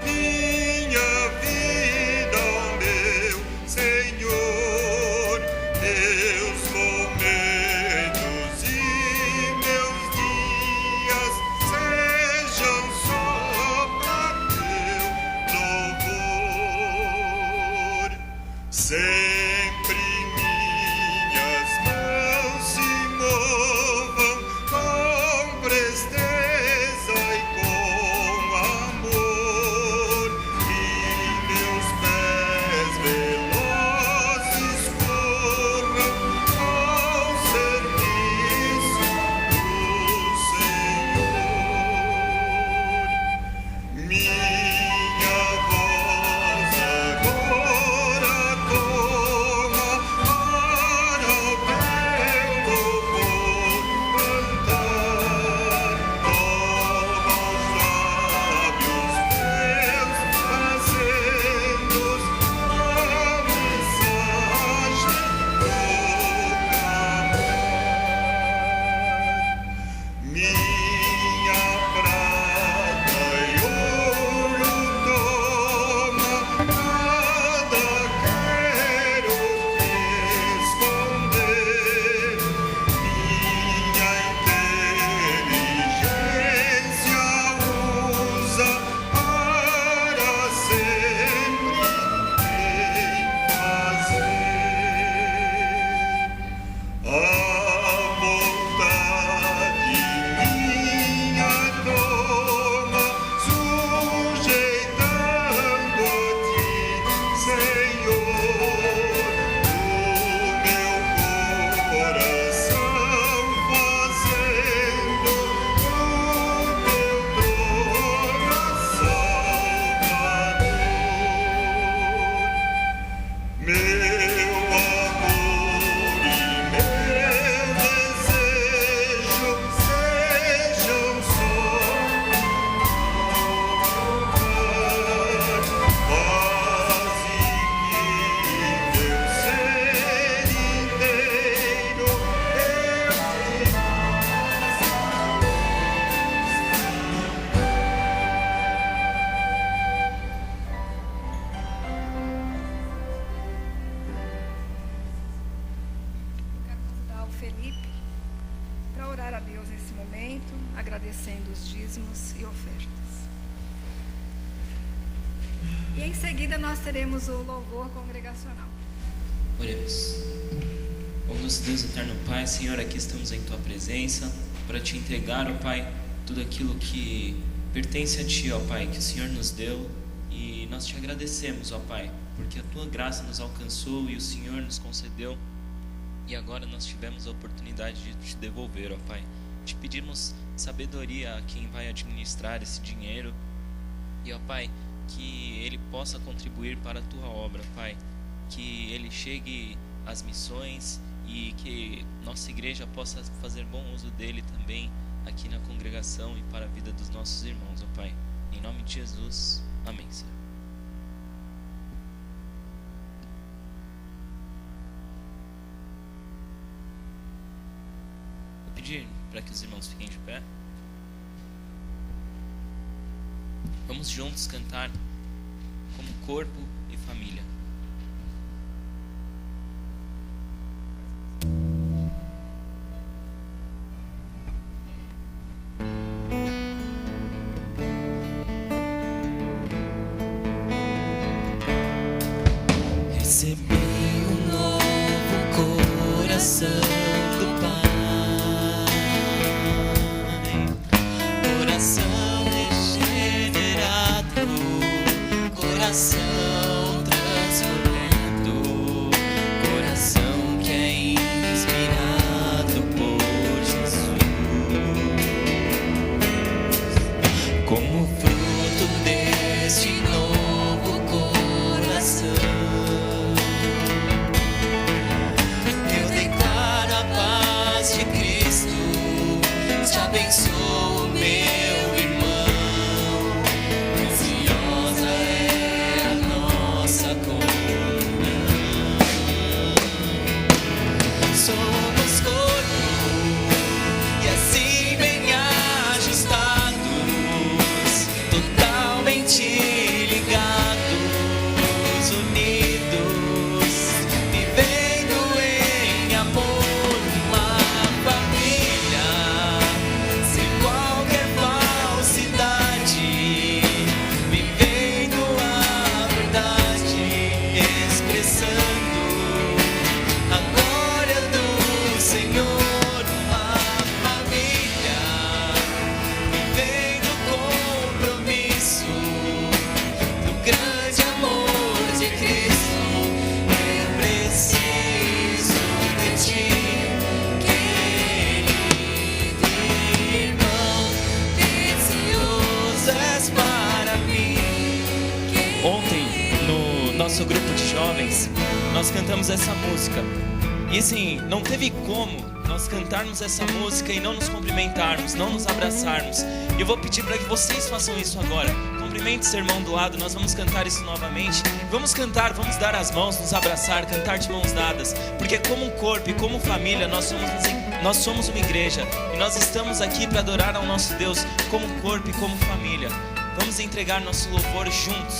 minha vida, ó meu Senhor. Meus momentos e meus dias sejam só para teu louvor. Sempre minhas mãos se movam com presteza e com amor, e meus pés velozes corram ao serviço do Senhor. Minha voz agora toma para o teu louvor cantar. Toma os lábios meus, fazendo-os a mensagem proclamar. Minha prata e ouro toma, nada quero te esconder. Minha inteligência usa para sempre bem fazer. A vontade minha toma, sujeitando a ti, Senhor, o meu coração fazendo o teu trono, Salvador. Meu amor e meu desejo sejam só quase que meu ser inteiro eu Quero convidar o Felipe para orar a Deus nesse momento, agradecendo os dízimos e ofertas. E em seguida nós teremos o louvor congregacional. Oremos. Ó nosso Deus eterno Pai, Senhor, aqui estamos em Tua presença para Te entregar, ó Pai, tudo aquilo que pertence a Ti, ó Pai, que o Senhor nos deu, e nós Te agradecemos, ó Pai, porque a Tua graça nos alcançou e o Senhor nos concedeu, e agora nós tivemos a oportunidade de Te devolver, ó Pai. Te pedimos sabedoria a quem vai administrar esse dinheiro, e ó Pai, que ele possa contribuir para a Tua obra, Pai, que ele chegue às missões e que nossa igreja possa fazer bom uso dele também aqui na congregação e para a vida dos nossos irmãos, ó Pai. Em nome de Jesus, amém, Senhor. Vou pedir para que os irmãos fiquem de pé. Vamos juntos cantar como corpo e família. coração do Pai, coração regenerado, coração transformado, coração que é inspirado por Jesus, como fruto deste novo coração. Eu declaro a paz de Cristo, te abençoo, meu irmão. Preciosa é a nossa comunhão. Somos corpo e assim bem ajustados, totalmente ligados, unidos, vivendo em amor, uma família, sem qualquer falsidade, vivendo a verdade, expressando a glória do Senhor, uma família, vivendo o compromisso do grande amor de Cristo. Eu preciso de ti, querido irmão, precioso és para mim. Ontem, no nosso grupo de jovens, nós cantamos essa música. E assim, não teve como nós cantarmos essa música e não nos cumprimentarmos, não nos abraçarmos. E eu vou pedir para que vocês façam isso agora. Cumprimente seu irmão do lado, nós vamos cantar isso novamente. Vamos cantar, vamos dar as mãos, nos abraçar, cantar de mãos dadas. Porque como um corpo e como família, nós somos uma igreja. E nós estamos aqui para adorar ao nosso Deus como um corpo e como família. Vamos entregar nosso louvor juntos.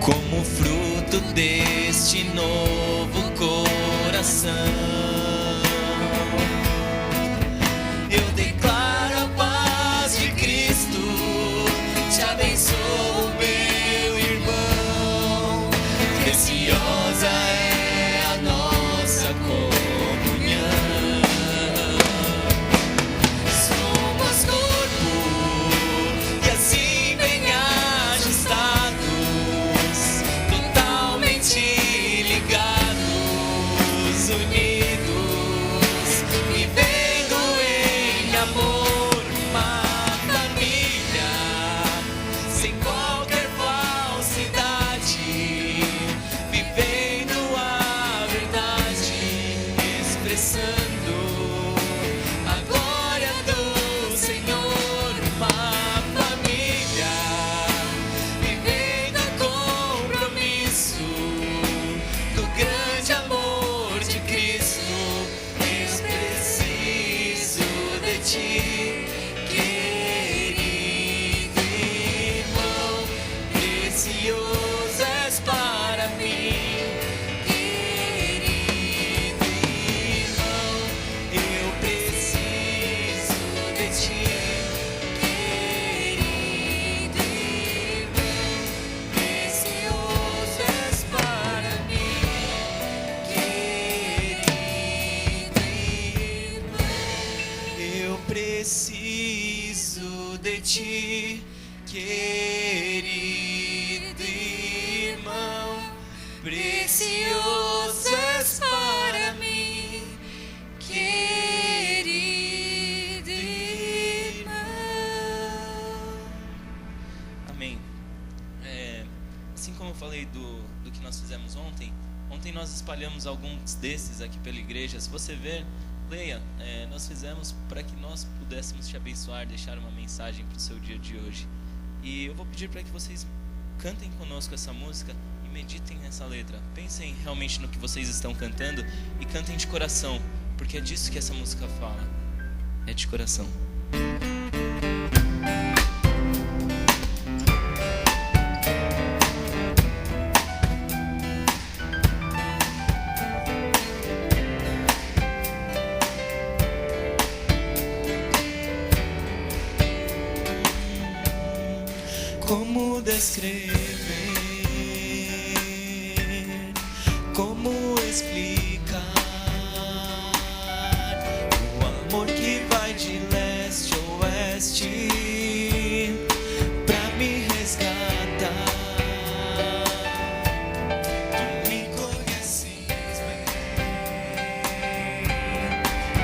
Como fruto deste novo coração, eu declaro a paz de Cristo, te abençoo, meu irmão. Preciosa é a nossa comunhão. Somos corpo e assim bem ajustados, totalmente ligados, unidos, vivendo em amor, uma família, sem qualquer falsidade, vivendo a verdade, expressando a glória do Senhor, uma família, vivendo a compromisso do grande amor de Cristo. Eu preciso de ti, querido irmão, precioso és para mim, querido irmão. Eu preciso de ti, querido irmão, precioso és para mim, querido irmão. Eu preciso de ti, querido irmão, precioso és para mim, querido irmão. Amém. Assim como eu falei do que nós fizemos ontem nós espalhamos alguns desses aqui pela igreja. Se você ver, leia. Nós fizemos para que nós pudéssemos te abençoar, deixar uma mensagem para o seu dia de hoje. E eu vou pedir para que vocês cantem conosco essa música e meditem nessa letra. Pensem realmente no que vocês estão cantando e cantem de coração, porque é disso que essa música fala. É de coração. Como descrever como explicar o amor que vai de leste a oeste pra me resgatar. Tu me conheces bem,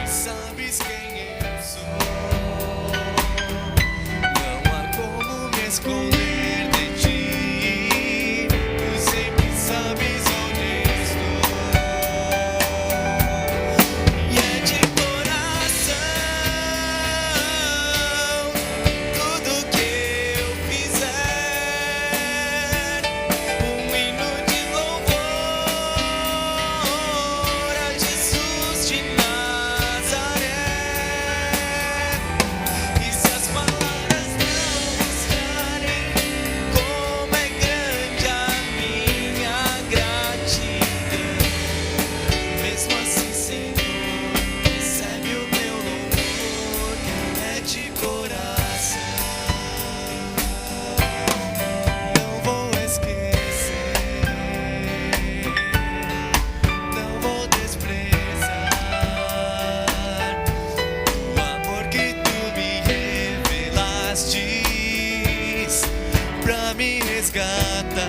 sabes quem eu sou. Não há como me esconder. Pra me resgatar,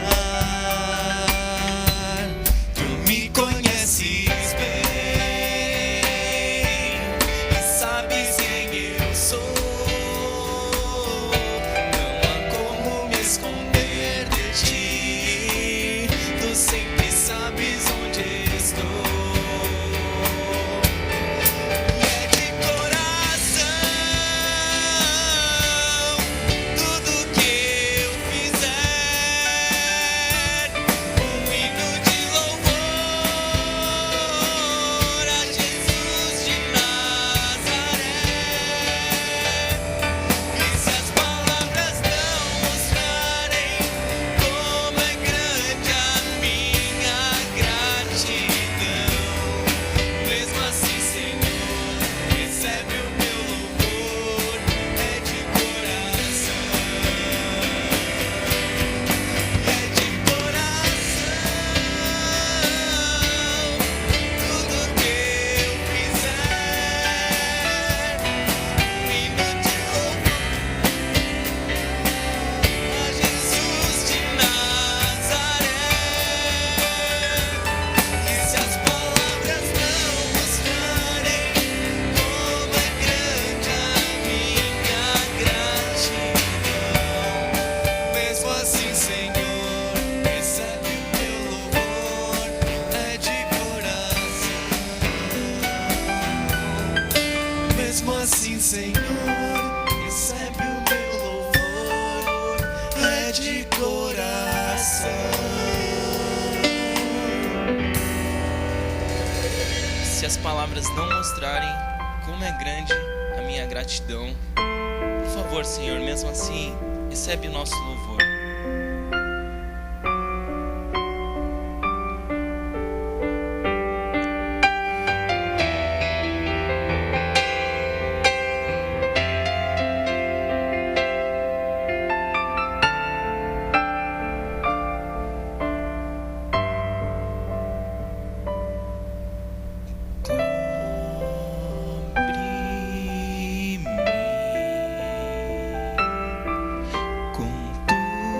tu me conheces bem e sabes quem eu sou. Não há como me esconder de ti, tu sempre sabes onde estou. Mesmo assim, Senhor, recebe o meu louvor, é de coração. Se as palavras não mostrarem como é grande a minha gratidão, por favor, Senhor, mesmo assim, recebe o nosso louvor. Com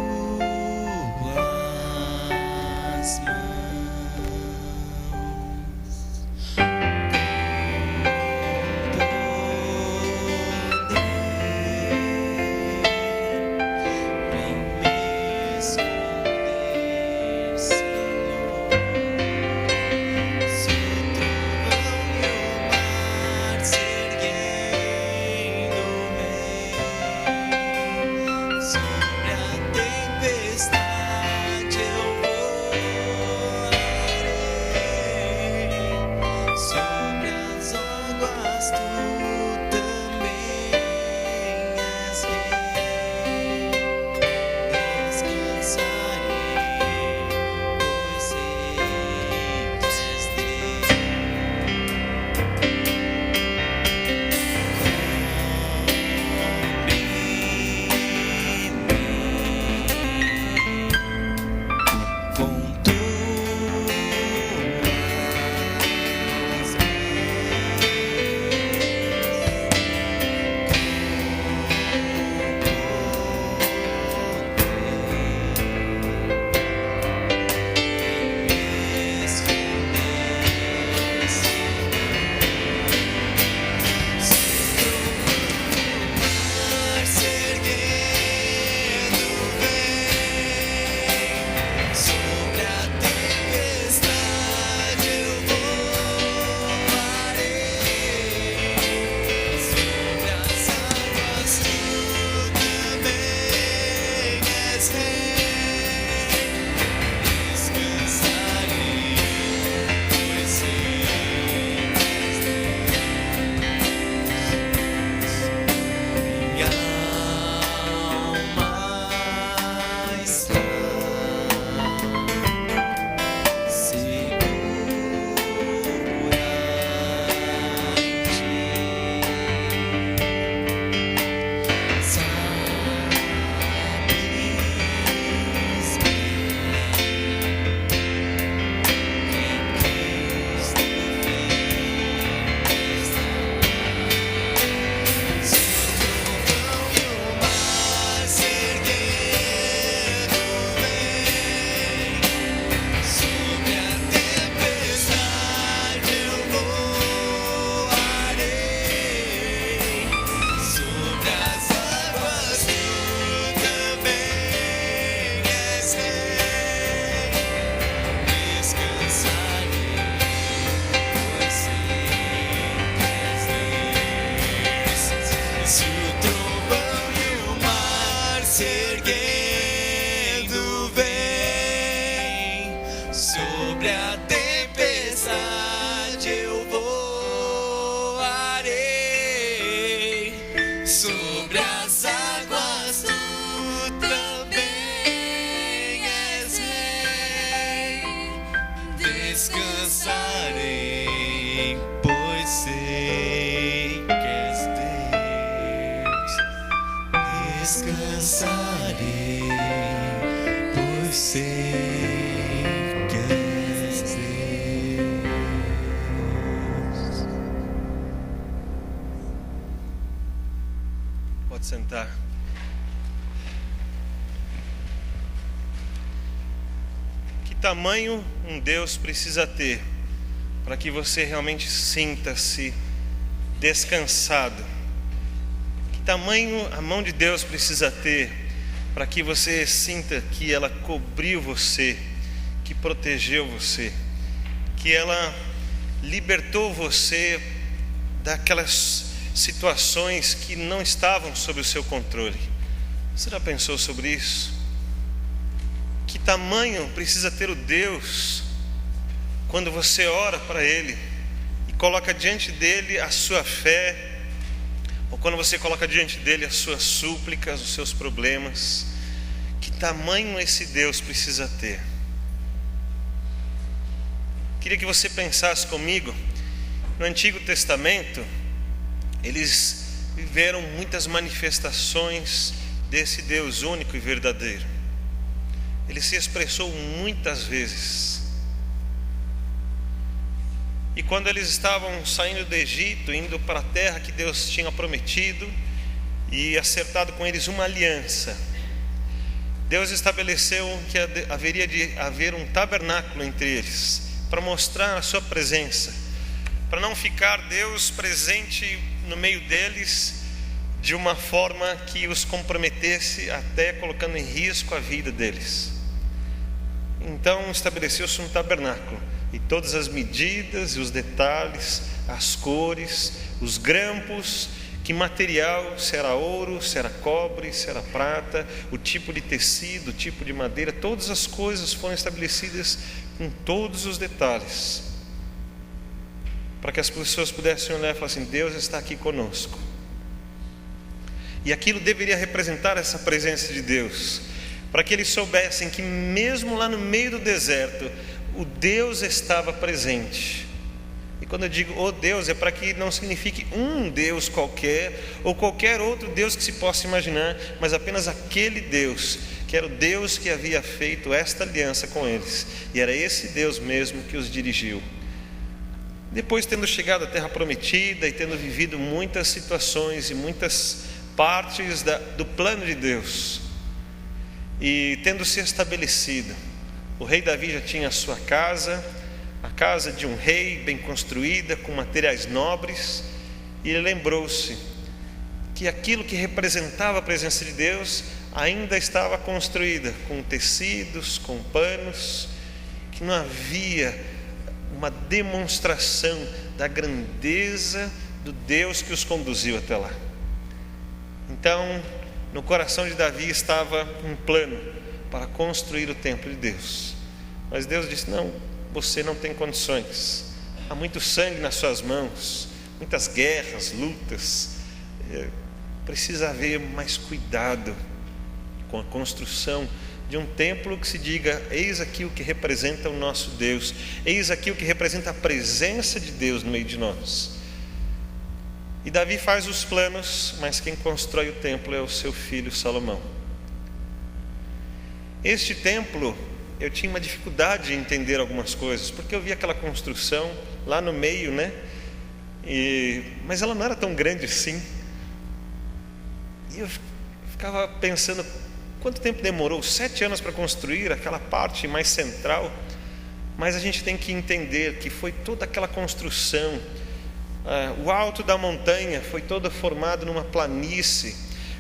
a tempestade eu voarei sobre as águas. Tu também és rei. Descansarei, pois sei que és Deus. Descansarei, pois sei que és Deus. Pode sentar. Que tamanho um Deus precisa ter para que você realmente sinta-se descansado? Que tamanho a mão de Deus precisa ter para que você sinta que ela cobriu você, que protegeu você, que ela libertou você daquelas situações que não estavam sob o seu controle? Você já pensou sobre isso? Que tamanho precisa ter o Deus quando você ora para Ele e coloca diante dele a sua fé, ou quando você coloca diante dele as suas súplicas, os seus problemas? Que tamanho esse Deus precisa ter? Queria que você pensasse comigo. No Antigo Testamento, eles viveram muitas manifestações desse Deus único e verdadeiro. Ele se expressou muitas vezes. E quando eles estavam saindo do Egito, indo para a terra que Deus tinha prometido e acertado com eles uma aliança, Deus estabeleceu que haveria de haver um tabernáculo entre eles, para mostrar a sua presença, para não ficar Deus presente no meio deles de uma forma que os comprometesse, até colocando em risco a vida deles. Então estabeleceu-se um tabernáculo, e todas as medidas e os detalhes, as cores, os grampos, que material, se era ouro, se era cobre, se era prata, o tipo de tecido, o tipo de madeira, todas as coisas foram estabelecidas com todos os detalhes, para que as pessoas pudessem olhar e falar assim: Deus está aqui conosco. E aquilo deveria representar essa presença de Deus, para que eles soubessem que mesmo lá no meio do deserto, o Deus estava presente. E quando eu digo o Deus, é para que não signifique um Deus qualquer, ou qualquer outro Deus que se possa imaginar, mas apenas aquele Deus, que era o Deus que havia feito esta aliança com eles, e era esse Deus mesmo que os dirigiu. Depois, tendo chegado à terra prometida e tendo vivido muitas situações e muitas partes do plano de Deus, e tendo se estabelecido, o rei Davi já tinha a sua casa, a casa de um rei bem construída, com materiais nobres, e ele lembrou-se que aquilo que representava a presença de Deus ainda estava construída com tecidos, com panos, que não havia uma demonstração da grandeza do Deus que os conduziu até lá. Então, no coração de Davi estava um plano para construir o templo de Deus, mas Deus disse: não, você não tem condições, há muito sangue nas suas mãos, muitas guerras, lutas, precisa haver mais cuidado com a construção de um templo que se diga: eis aqui o que representa o nosso Deus, eis aqui o que representa a presença de Deus no meio de nós. E Davi faz os planos, mas quem constrói o templo é o seu filho Salomão. Este templo, eu tinha uma dificuldade em entender algumas coisas, porque eu vi aquela construção lá no meio, né? Mas ela não era tão grande assim. E eu ficava pensando, quanto tempo demorou? 7 anos para construir aquela parte mais central. Mas a gente tem que entender que foi toda aquela construção. O alto da montanha foi todo formado numa planície,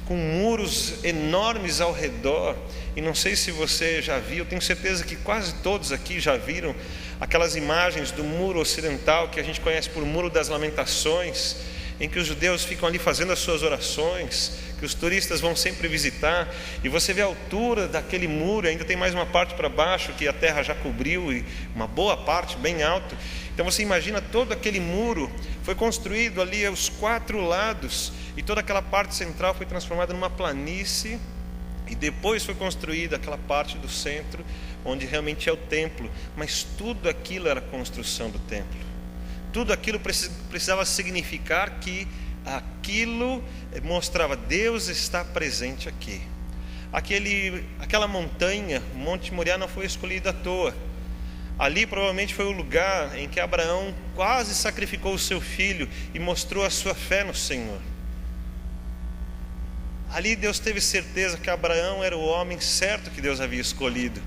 com muros enormes ao redor. E não sei se você já viu, tenho certeza que quase todos aqui já viram aquelas imagens do muro ocidental, que a gente conhece por Muro das Lamentações, em que os judeus ficam ali fazendo as suas orações, que os turistas vão sempre visitar, e você vê a altura daquele muro, ainda tem mais uma parte para baixo que a terra já cobriu, e uma boa parte bem alto. Então você imagina todo aquele muro, foi construído ali aos 4 lados, e toda aquela parte central foi transformada numa planície, e depois foi construída aquela parte do centro, onde realmente é o templo. Mas tudo aquilo era construção do templo. Tudo aquilo precisava significar que aquilo mostrava: Deus está presente aqui. Aquela montanha, Monte Moriá, não foi escolhida à toa. Ali provavelmente foi o lugar em que Abraão quase sacrificou o seu filho e mostrou a sua fé no Senhor. Ali Deus teve certeza que Abraão era o homem certo que Deus havia escolhido.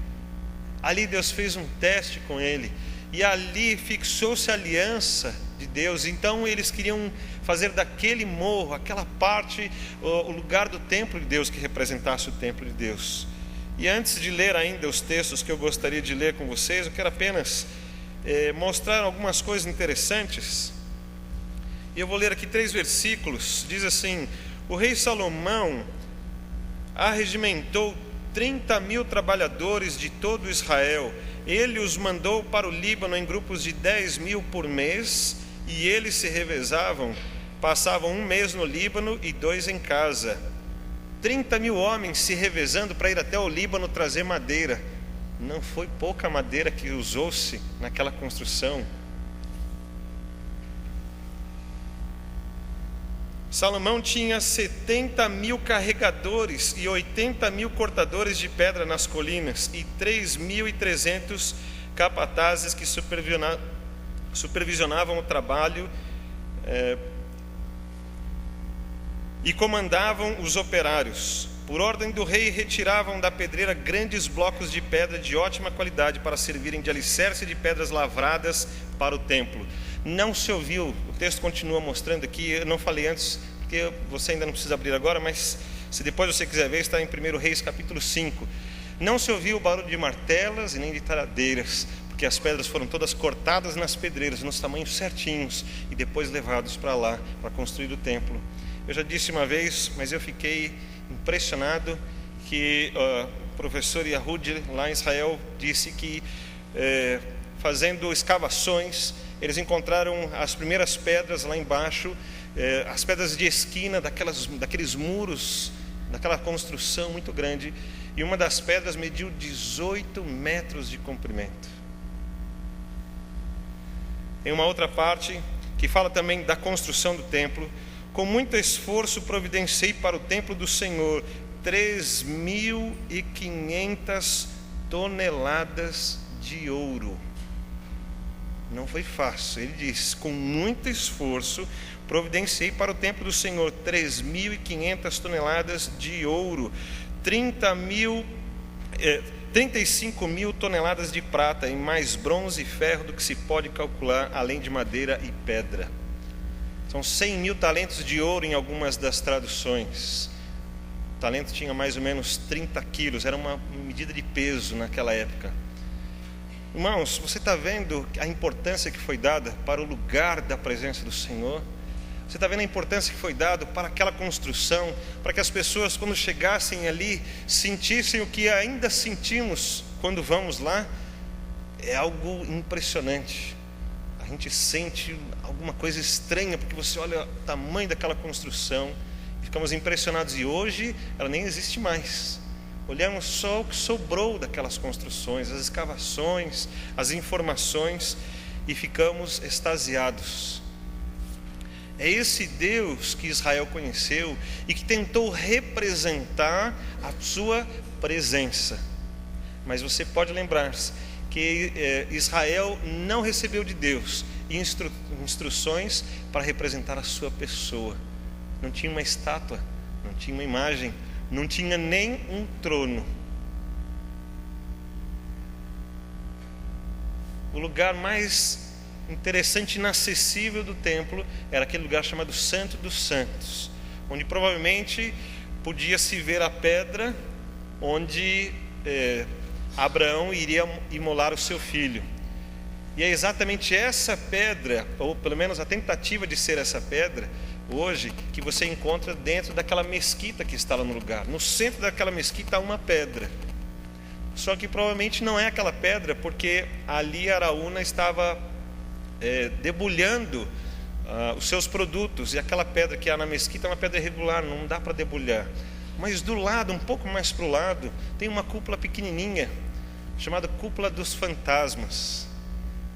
Ali Deus fez um teste com ele, e ali fixou-se a aliança de Deus. Então eles queriam fazer daquele morro, aquela parte, o lugar do templo de Deus, que representasse o templo de Deus. E antes de ler ainda os textos que eu gostaria de ler com vocês, eu quero apenas mostrar algumas coisas interessantes. E eu vou ler aqui 3 versículos. Diz assim: o rei Salomão arregimentou 30.000 trabalhadores de todo Israel. Ele os mandou para o Líbano em grupos de 10.000 por mês, e eles se revezavam, passavam 1 mês no Líbano e 2 em casa. 30.000 homens se revezando para ir até o Líbano trazer madeira. Não foi pouca madeira que usou-se naquela construção. Salomão tinha 70.000 carregadores e 80.000 cortadores de pedra nas colinas, e 3.300 capatazes que supervisionavam o trabalho e comandavam os operários. Por ordem do rei, retiravam da pedreira grandes blocos de pedra de ótima qualidade para servirem de alicerce de pedras lavradas para o templo. Não se ouviu, o texto continua mostrando aqui, eu não falei antes, porque você ainda não precisa abrir agora, mas se depois você quiser ver, está em 1 Reis capítulo 5. Não se ouviu o barulho de martelas e nem de taradeiras, porque as pedras foram todas cortadas nas pedreiras, nos tamanhos certinhos, e depois levados para lá, para construir o templo. Eu já disse uma vez, mas eu fiquei impressionado, que o professor Yahud, lá em Israel, disse que fazendo escavações, eles encontraram as primeiras pedras lá embaixo, as pedras de esquina daqueles muros, daquela construção muito grande, e uma das pedras mediu 18 metros de comprimento. Tem uma outra parte que fala também da construção do templo. Com muito esforço providenciei para o templo do Senhor 3.500 toneladas de ouro. Não foi fácil. Ele diz: com muito esforço providenciei para o templo do Senhor 3.500 toneladas de ouro, 35.000 toneladas de prata, e mais bronze e ferro do que se pode calcular, além de madeira e pedra. São 100.000 talentos de ouro em algumas das traduções. O talento tinha mais ou menos 30 quilos, era uma medida de peso naquela época. Irmãos, você está vendo a importância que foi dada para o lugar da presença do Senhor? Você está vendo a importância que foi dada para aquela construção, para que as pessoas, quando chegassem ali, sentissem o que ainda sentimos quando vamos lá? É algo impressionante. A gente sente alguma coisa estranha, porque você olha o tamanho daquela construção e ficamos impressionados. E hoje ela nem existe mais. Olhamos só o que sobrou daquelas construções, as escavações, as informações, e ficamos extasiados. É esse Deus que Israel conheceu e que tentou representar a sua presença. Mas você pode lembrar-se que Israel não recebeu de Deus instruções para representar a sua pessoa. Não tinha uma estátua, não tinha uma imagem, não tinha nem um trono. O lugar mais interessante e inacessível do templo era aquele lugar chamado Santo dos Santos, onde provavelmente podia se ver a pedra onde Abraão iria imolar o seu filho. E é exatamente essa pedra, ou pelo menos a tentativa de ser essa pedra, hoje, que você encontra dentro daquela mesquita que está lá no lugar. No centro daquela mesquita há uma pedra. Só que provavelmente não é aquela pedra, porque ali Araúna estava debulhando os seus produtos, e aquela pedra que há na mesquita é uma pedra irregular, não dá para debulhar. Mas do lado, um pouco mais para o lado, tem uma cúpula pequenininha, chamada Cúpula dos Fantasmas.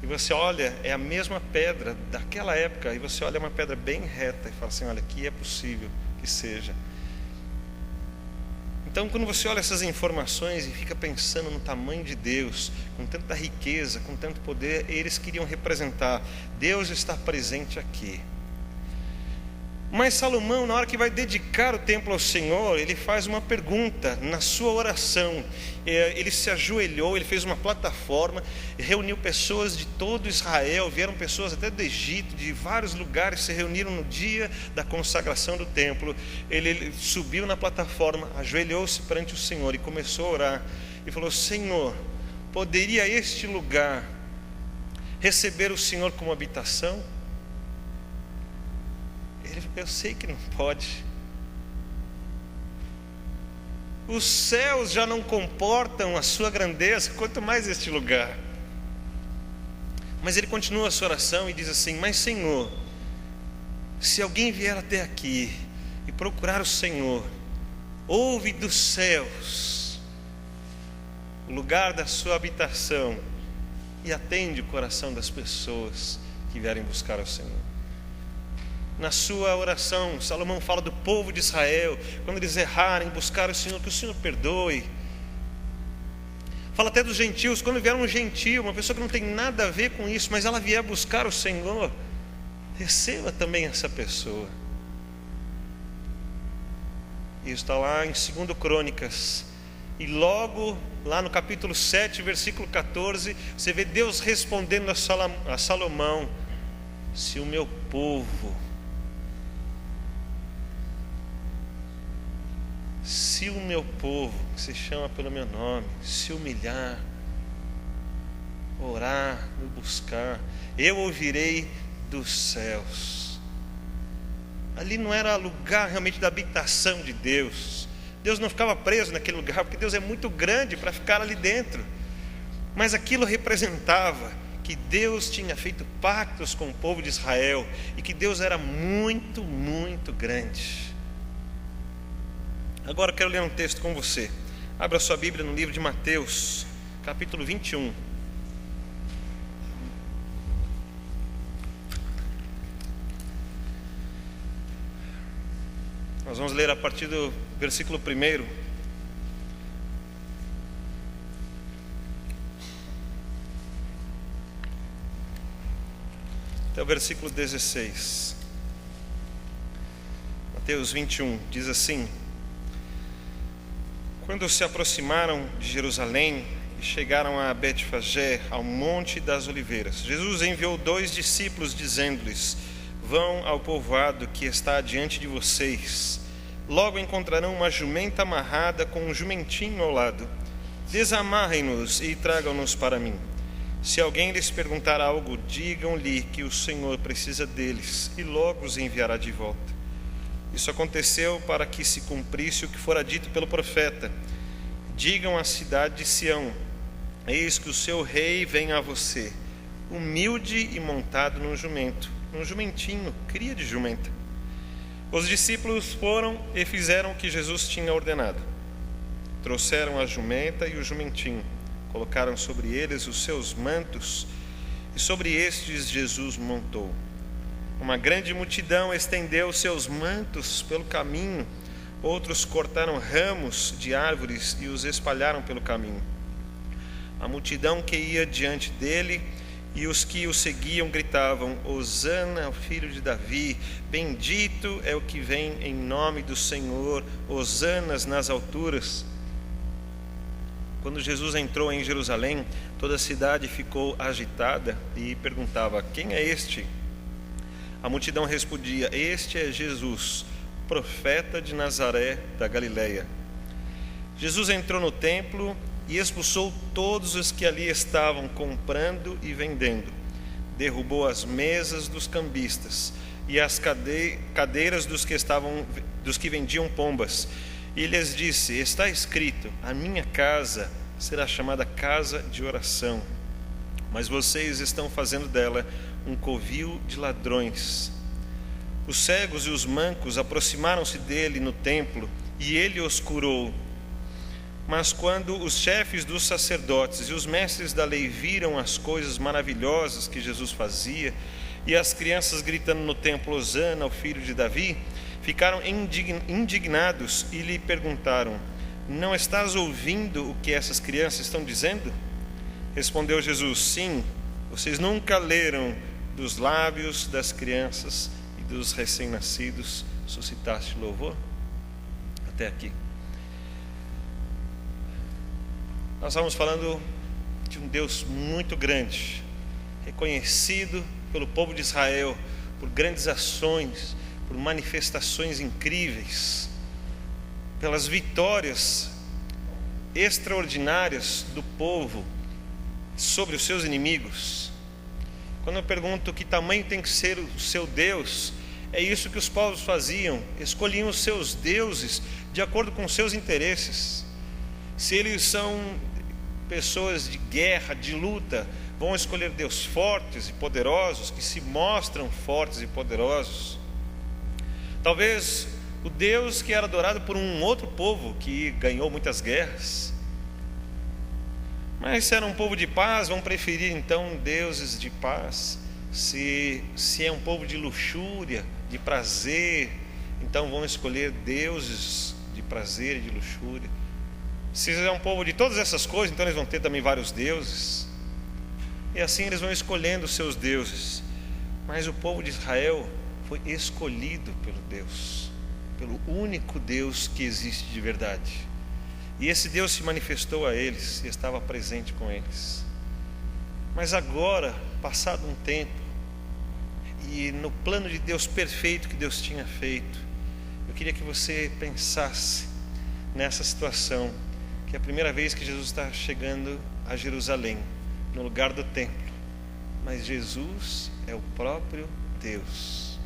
E você olha, é a mesma pedra daquela época, e você olha uma pedra bem reta e fala assim, olha, aqui é possível que seja. Então, quando você olha essas informações e fica pensando no tamanho de Deus, com tanta riqueza, com tanto poder, eles queriam representar, Deus está presente aqui. Mas Salomão, na hora que vai dedicar o templo ao Senhor, ele faz uma pergunta na sua oração. Ele se ajoelhou, ele fez uma plataforma, reuniu pessoas de todo Israel, vieram pessoas até do Egito, de vários lugares, se reuniram no dia da consagração do templo. Ele subiu na plataforma, ajoelhou-se perante o Senhor e começou a orar. E falou, Senhor, poderia este lugar receber o Senhor como habitação? Eu sei que não pode. Os céus já não comportam a sua grandeza, quanto mais este lugar. Mas ele continua a sua oração e diz assim, mas Senhor, se alguém vier até aqui e procurar o Senhor, ouve dos céus o lugar da sua habitação e atende o coração das pessoas que vierem buscar ao Senhor. Na sua oração, Salomão fala do povo de Israel, quando eles errarem, buscar o Senhor, que o Senhor perdoe. Fala até dos gentios, quando vier um gentio, uma pessoa que não tem nada a ver com isso, mas ela vier buscar o Senhor, receba também essa pessoa. Isso está lá em 2 Crônicas. E logo, lá no capítulo 7, versículo 14, você vê Deus respondendo a Salomão, se o meu povo, se o meu povo, que se chama pelo meu nome, se humilhar, orar, me buscar, eu ouvirei dos céus. Ali não era lugar realmente da habitação de Deus. Deus não ficava preso naquele lugar, porque Deus é muito grande para ficar ali dentro. Mas aquilo representava que Deus tinha feito pactos com o povo de Israel e que Deus era muito, muito grande. Agora eu quero ler um texto com você. Abra sua Bíblia no livro de Mateus, capítulo 21. Nós vamos ler a partir do versículo 1. Até o versículo 16. Mateus 21 diz assim: quando se aproximaram de Jerusalém e chegaram a Betfagé, ao Monte das Oliveiras, Jesus enviou 2 discípulos, dizendo-lhes: vão ao povoado que está diante de vocês. Logo encontrarão uma jumenta amarrada com um jumentinho ao lado. Desamarrem-nos e tragam-nos para mim. Se alguém lhes perguntar algo, digam-lhe que o Senhor precisa deles e logo os enviará de volta. Isso aconteceu para que se cumprisse o que fora dito pelo profeta: digam à cidade de Sião, eis que o seu rei vem a você, humilde e montado num jumento, num jumentinho, cria de jumenta. Os discípulos foram e fizeram o que Jesus tinha ordenado. Trouxeram a jumenta e o jumentinho, colocaram sobre eles os seus mantos, e sobre estes Jesus montou. Uma grande multidão estendeu seus mantos pelo caminho, outros cortaram ramos de árvores e os espalharam pelo caminho. A multidão que ia diante dele e os que o seguiam gritavam: Hosana ao filho de Davi, bendito é o que vem em nome do Senhor, hosanas nas alturas. Quando Jesus entrou em Jerusalém, toda a cidade ficou agitada e perguntava: quem é este? A multidão respondia: este é Jesus, profeta de Nazaré da Galileia. Jesus entrou no templo e expulsou todos os que ali estavam comprando e vendendo. Derrubou as mesas dos cambistas e as cadeiras dos que vendiam pombas. E lhes disse: está escrito, a minha casa será chamada casa de oração, mas vocês estão fazendo dela um covil de ladrões. Os cegos e os mancos aproximaram-se dele no templo, e ele os curou. Mas quando os chefes dos sacerdotes e os mestres da lei viram as coisas maravilhosas que Jesus fazia, e as crianças gritando no templo: Hosana ao filho de Davi, ficaram indignados e lhe perguntaram: não estás ouvindo o que essas crianças estão dizendo? Respondeu Jesus: sim, vocês nunca leram dos lábios das crianças e dos recém-nascidos suscitaste louvor? Até aqui. Nós estamos falando de um Deus muito grande, reconhecido pelo povo de Israel por grandes ações, por manifestações incríveis, pelas vitórias extraordinárias do povo sobre os seus inimigos. Quando eu pergunto que tamanho tem que ser o seu Deus, é isso que os povos faziam: escolhiam os seus deuses de acordo com os seus interesses. Se eles são pessoas de guerra, de luta, vão escolher deuses fortes e poderosos, que se mostram fortes e poderosos. Talvez o Deus que era adorado por um outro povo que ganhou muitas guerras. Mas se era um povo de paz, vão preferir então deuses de paz. Se é um povo de luxúria, de prazer, então vão escolher deuses de prazer e de luxúria. Se é um povo de todas essas coisas, então eles vão ter também vários deuses. E assim eles vão escolhendo os seus deuses. Mas o povo de Israel foi escolhido pelo Deus, pelo único Deus que existe de verdade. E esse Deus se manifestou a eles e estava presente com eles. Mas agora, passado um tempo, e no plano de Deus perfeito que Deus tinha feito, eu queria que você pensasse nessa situação, que é a primeira vez que Jesus está chegando a Jerusalém, no lugar do templo. Mas Jesus é o próprio Deus.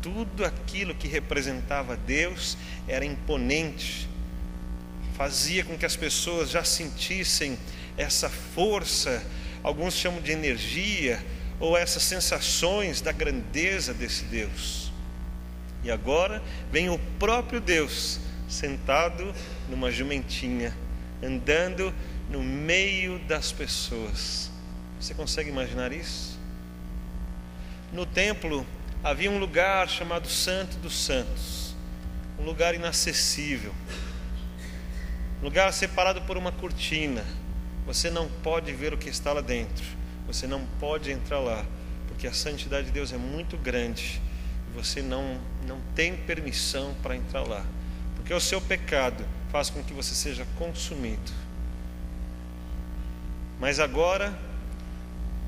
Tudo aquilo que representava Deus era imponente, fazia com que as pessoas já sentissem essa força, alguns chamam de energia, ou essas sensações da grandeza desse Deus. E agora vem o próprio Deus sentado numa jumentinha, andando no meio das pessoas. Você consegue imaginar isso? No templo havia um lugar chamado Santo dos Santos, um lugar inacessível, um lugar separado por uma cortina. Você não pode ver o que está lá dentro, você não pode entrar lá, porque a santidade de Deus é muito grande e você não tem permissão para entrar lá, porque o seu pecado faz com que você seja consumido. Mas agora,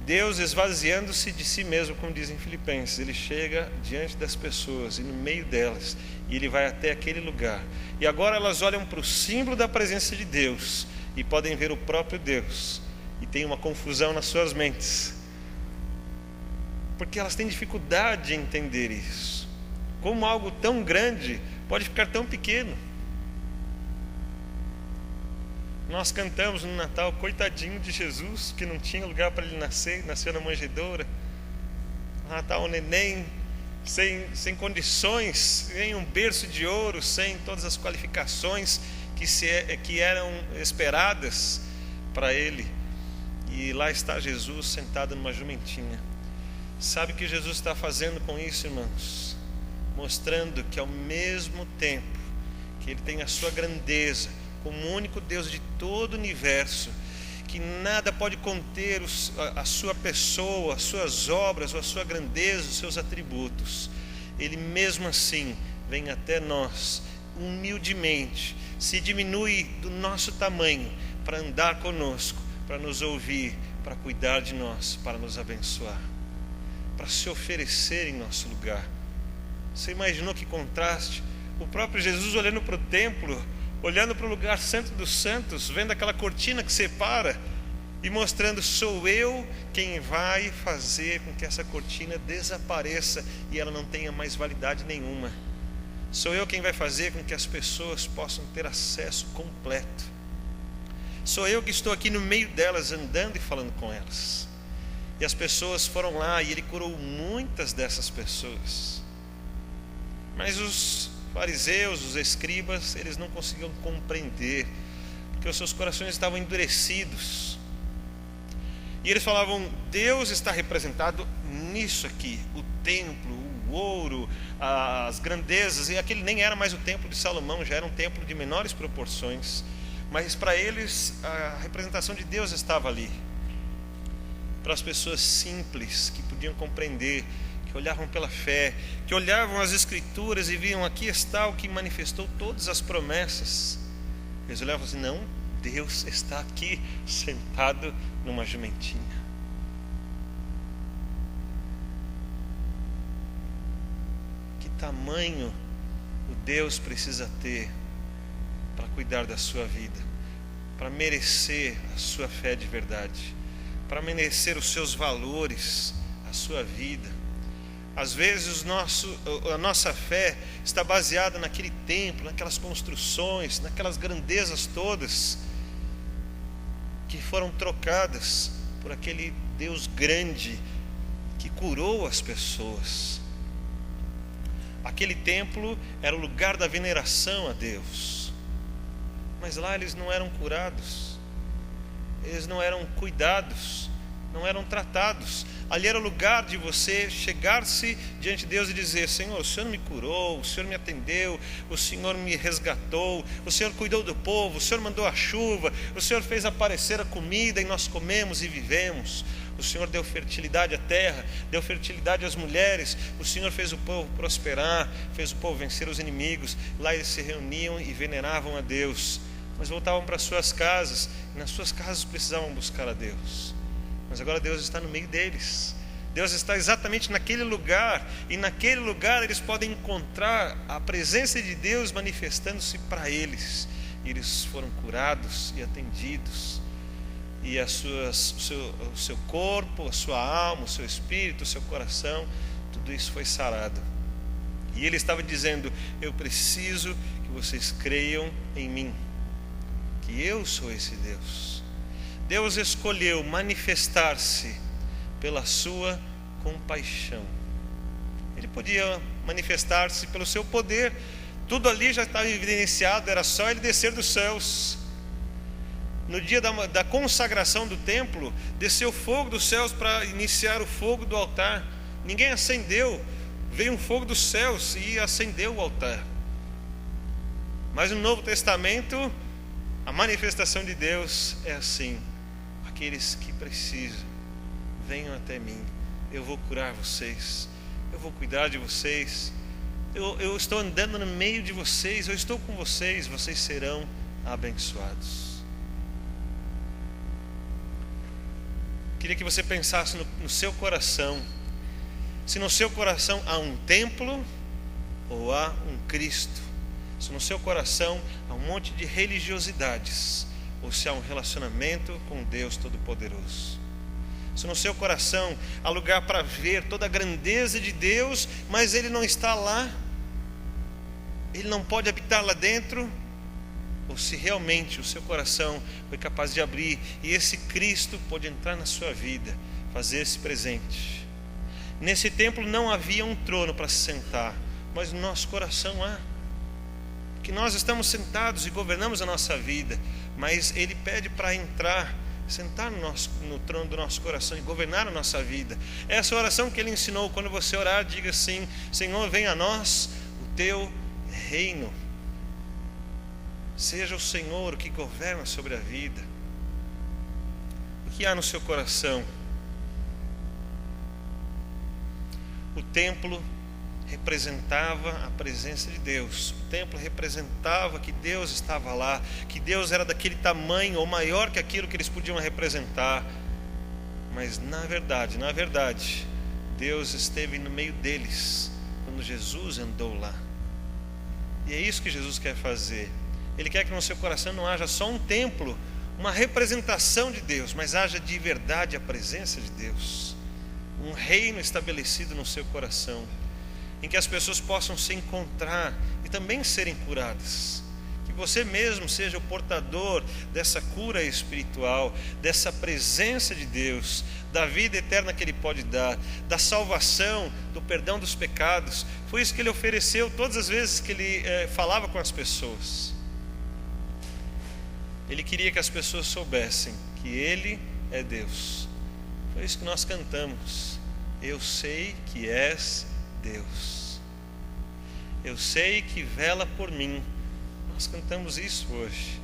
Deus, esvaziando-se de si mesmo, como dizem Filipenses, Ele chega diante das pessoas e no meio delas, e Ele vai até aquele lugar. E agora elas olham para o símbolo da presença de Deus e podem ver o próprio Deus, e tem uma confusão nas suas mentes, porque elas têm dificuldade de entender isso. Como algo tão grande pode ficar tão pequeno? Nós cantamos no Natal: coitadinho de Jesus, que não tinha lugar para ele nascer, nasceu na manjedoura. Lá está o neném, sem condições, em um berço de ouro, sem todas as qualificações que eram esperadas para ele. E lá está Jesus sentado numa jumentinha. Sabe o que Jesus está fazendo com isso, irmãos? Mostrando que ao mesmo tempo que Ele tem a sua grandeza, como o único Deus de todo o universo, que nada pode conter a sua pessoa, as suas obras, a sua grandeza, os seus atributos, Ele mesmo assim vem até nós, humildemente, se diminui do nosso tamanho para andar conosco, para nos ouvir, para cuidar de nós, para nos abençoar, para se oferecer em nosso lugar. Você imaginou que contraste? O próprio Jesus olhando para o templo, olhando para o lugar santo dos santos, vendo aquela cortina que separa, e mostrando: sou eu quem vai fazer com que essa cortina desapareça e ela não tenha mais validade nenhuma. Sou eu quem vai fazer com que as pessoas possam ter acesso completo. Sou eu que estou aqui no meio delas, andando e falando com elas. E as pessoas foram lá e ele curou muitas dessas pessoas. Mas os fariseus, os escribas, eles não conseguiam compreender, porque os seus corações estavam endurecidos. E eles falavam: Deus está representado nisso aqui, o templo, o ouro, as grandezas. E aquele nem era mais o templo de Salomão, já era um templo de menores proporções. Mas para eles a representação de Deus estava ali. Para as pessoas simples que podiam compreender, que olhavam pela fé, que olhavam as Escrituras e viam: aqui está o que manifestou todas as promessas. Eles olhavam assim: não, Deus está aqui sentado numa jumentinha. Que tamanho o Deus precisa ter para cuidar da sua vida, para merecer a sua fé de verdade, para merecer os seus valores, a sua vida. Às vezes a nossa fé está baseada naquele templo, naquelas construções, naquelas grandezas todas, que foram trocadas por aquele Deus grande que curou as pessoas. Aquele templo era o lugar da veneração a Deus, mas lá eles não eram curados, eles não eram cuidados, não eram tratados. Ali era o lugar de você chegar-se diante de Deus e dizer: Senhor, o Senhor me curou, o Senhor me atendeu, o Senhor me resgatou, o Senhor cuidou do povo, o Senhor mandou a chuva, o Senhor fez aparecer a comida e nós comemos e vivemos. O Senhor deu fertilidade à terra, deu fertilidade às mulheres, o Senhor fez o povo prosperar, fez o povo vencer os inimigos. Lá eles se reuniam e veneravam a Deus, mas voltavam para suas casas, e nas suas casas precisavam buscar a Deus. Mas agora Deus está no meio deles. Deus está exatamente naquele lugar, e naquele lugar eles podem encontrar a presença de Deus manifestando-se para eles. E eles foram curados e atendidos, e o seu corpo, a sua alma, o seu espírito, o seu coração, tudo isso foi sarado. E ele estava dizendo: eu preciso que vocês creiam em mim, que eu sou esse Deus. Deus escolheu manifestar-se pela sua compaixão. Ele podia manifestar-se pelo seu poder, tudo ali já estava evidenciado, era só ele descer dos céus. No dia da consagração do templo, desceu fogo dos céus para iniciar o fogo do altar. Ninguém acendeu, veio um fogo dos céus e acendeu o altar. Mas no Novo Testamento, a manifestação de Deus é assim: aqueles que precisam, venham até mim, eu vou curar vocês, eu vou cuidar de vocês, eu estou andando no meio de vocês, eu estou com vocês, vocês serão abençoados. Queria que você pensasse no seu coração, se no seu coração há um templo ou há um Cristo, se no seu coração há um monte de religiosidades, ou se há um relacionamento com Deus Todo-Poderoso. Se no seu coração há lugar para ver toda a grandeza de Deus, mas Ele não está lá, Ele não pode habitar lá dentro, ou se realmente o seu coração foi capaz de abrir e esse Cristo pode entrar na sua vida, fazer-se presente. Nesse templo não havia um trono para se sentar, mas no nosso coração há. Que nós estamos sentados e governamos a nossa vida, mas Ele pede para entrar, sentar no trono do nosso coração e governar a nossa vida. Essa oração que Ele ensinou: quando você orar, diga assim: Senhor, venha a nós o teu reino. Seja o Senhor o que governa sobre a vida. O que há no seu coração? O templo representava a presença de Deus. O templo representava que Deus estava lá, que Deus era daquele tamanho ou maior que aquilo que eles podiam representar. Mas na verdade, Deus esteve no meio deles quando Jesus andou lá. E é isso que Jesus quer fazer. Ele quer que no seu coração não haja só um templo, uma representação de Deus, mas haja de verdade a presença de Deus. Um reino estabelecido no seu coração, em que as pessoas possam se encontrar e também serem curadas. Que você mesmo seja o portador dessa cura espiritual, dessa presença de Deus, da vida eterna que Ele pode dar, da salvação, do perdão dos pecados. Foi isso que Ele ofereceu todas as vezes que Ele falava com as pessoas. Ele queria que as pessoas soubessem que Ele é Deus. Foi isso que nós cantamos. Eu sei que és Deus. Eu sei que vela por mim. Nós cantamos isso hoje.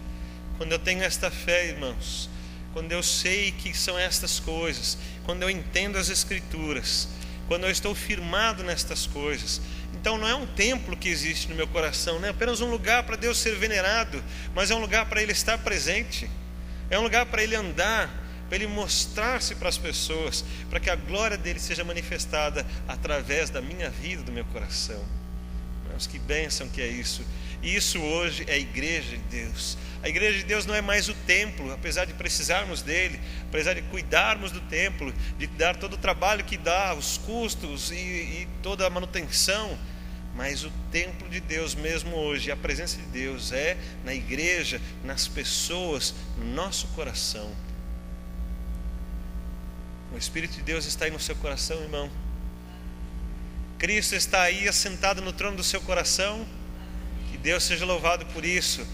Quando eu tenho esta fé, irmãos, quando eu sei que são estas coisas, quando eu entendo as Escrituras, quando eu estou firmado nestas coisas, então não é um templo que existe no meu coração, não é apenas um lugar para Deus ser venerado, mas é um lugar para Ele estar presente, é um lugar para Ele andar, para Ele mostrar-se para as pessoas, para que a glória dEle seja manifestada através da minha vida, do meu coração. Mas que bênção que é isso. E isso hoje é a igreja de Deus. A igreja de Deus não é mais o templo, apesar de precisarmos dele, apesar de cuidarmos do templo, de dar todo o trabalho que dá, os custos e toda a manutenção, mas o templo de Deus mesmo hoje, a presença de Deus é na igreja, nas pessoas, no nosso coração. O Espírito de Deus está aí no seu coração, irmão. Cristo está aí assentado no trono do seu coração. Que Deus seja louvado por isso.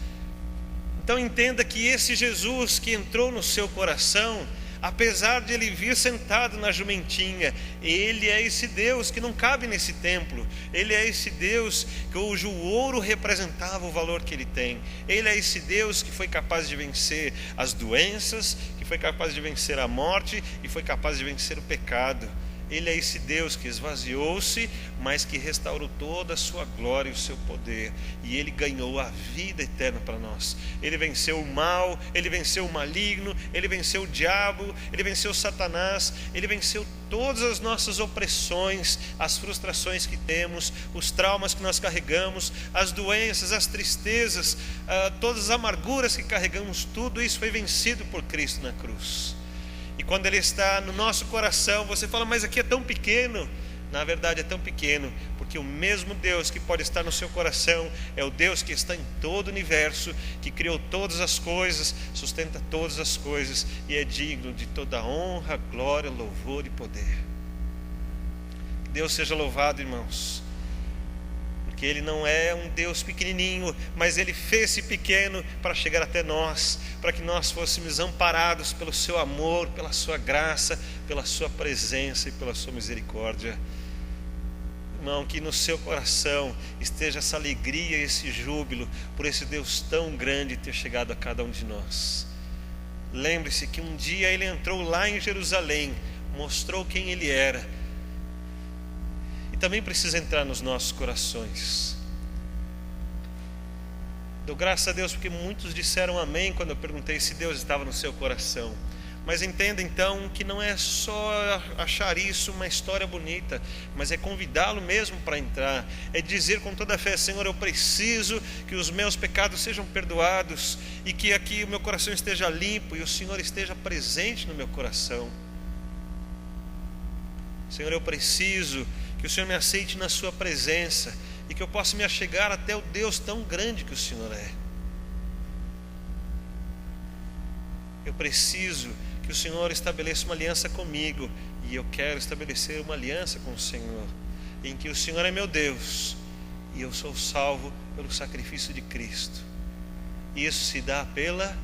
Então entenda que esse Jesus que entrou no seu coração, apesar de ele vir sentado na jumentinha, ele é esse Deus que não cabe nesse templo. Ele é esse Deus cujo ouro representava o valor que ele tem. Ele é esse Deus que foi capaz de vencer as doenças, que foi capaz de vencer a morte e foi capaz de vencer o pecado. Ele é esse Deus que esvaziou-se, mas que restaurou toda a sua glória e o seu poder. E Ele ganhou a vida eterna para nós. Ele venceu o mal, Ele venceu o maligno, Ele venceu o diabo, Ele venceu Satanás, Ele venceu todas as nossas opressões, as frustrações que temos, os traumas que nós carregamos, as doenças, as tristezas, todas as amarguras que carregamos. Tudo isso foi vencido por Cristo na cruz. E quando Ele está no nosso coração, você fala, mas aqui é tão pequeno. Na verdade é tão pequeno, porque o mesmo Deus que pode estar no seu coração é o Deus que está em todo o universo, que criou todas as coisas, sustenta todas as coisas e é digno de toda honra, glória, louvor e poder. Que Deus seja louvado, irmãos. Porque Ele não é um Deus pequenininho, mas Ele fez-se pequeno para chegar até nós, para que nós fôssemos amparados pelo seu amor, pela sua graça, pela sua presença e pela sua misericórdia. Irmão, que no seu coração esteja essa alegria e esse júbilo por esse Deus tão grande ter chegado a cada um de nós. Lembre-se que um dia Ele entrou lá em Jerusalém, mostrou quem Ele era, e também precisa entrar nos nossos corações. Dou graças a Deus porque muitos disseram amém quando eu perguntei se Deus estava no seu coração. Mas entenda então que não é só achar isso uma história bonita, mas é convidá-lo mesmo para entrar. É dizer com toda a fé, Senhor, eu preciso que os meus pecados sejam perdoados e que aqui o meu coração esteja limpo e o Senhor esteja presente no meu coração. Senhor, eu preciso que o Senhor me aceite na sua presença e que eu possa me achegar até o Deus tão grande que o Senhor é. Eu preciso que o Senhor estabeleça uma aliança comigo, e eu quero estabelecer uma aliança com o Senhor, em que o Senhor é meu Deus e eu sou salvo pelo sacrifício de Cristo. Isso se dá pela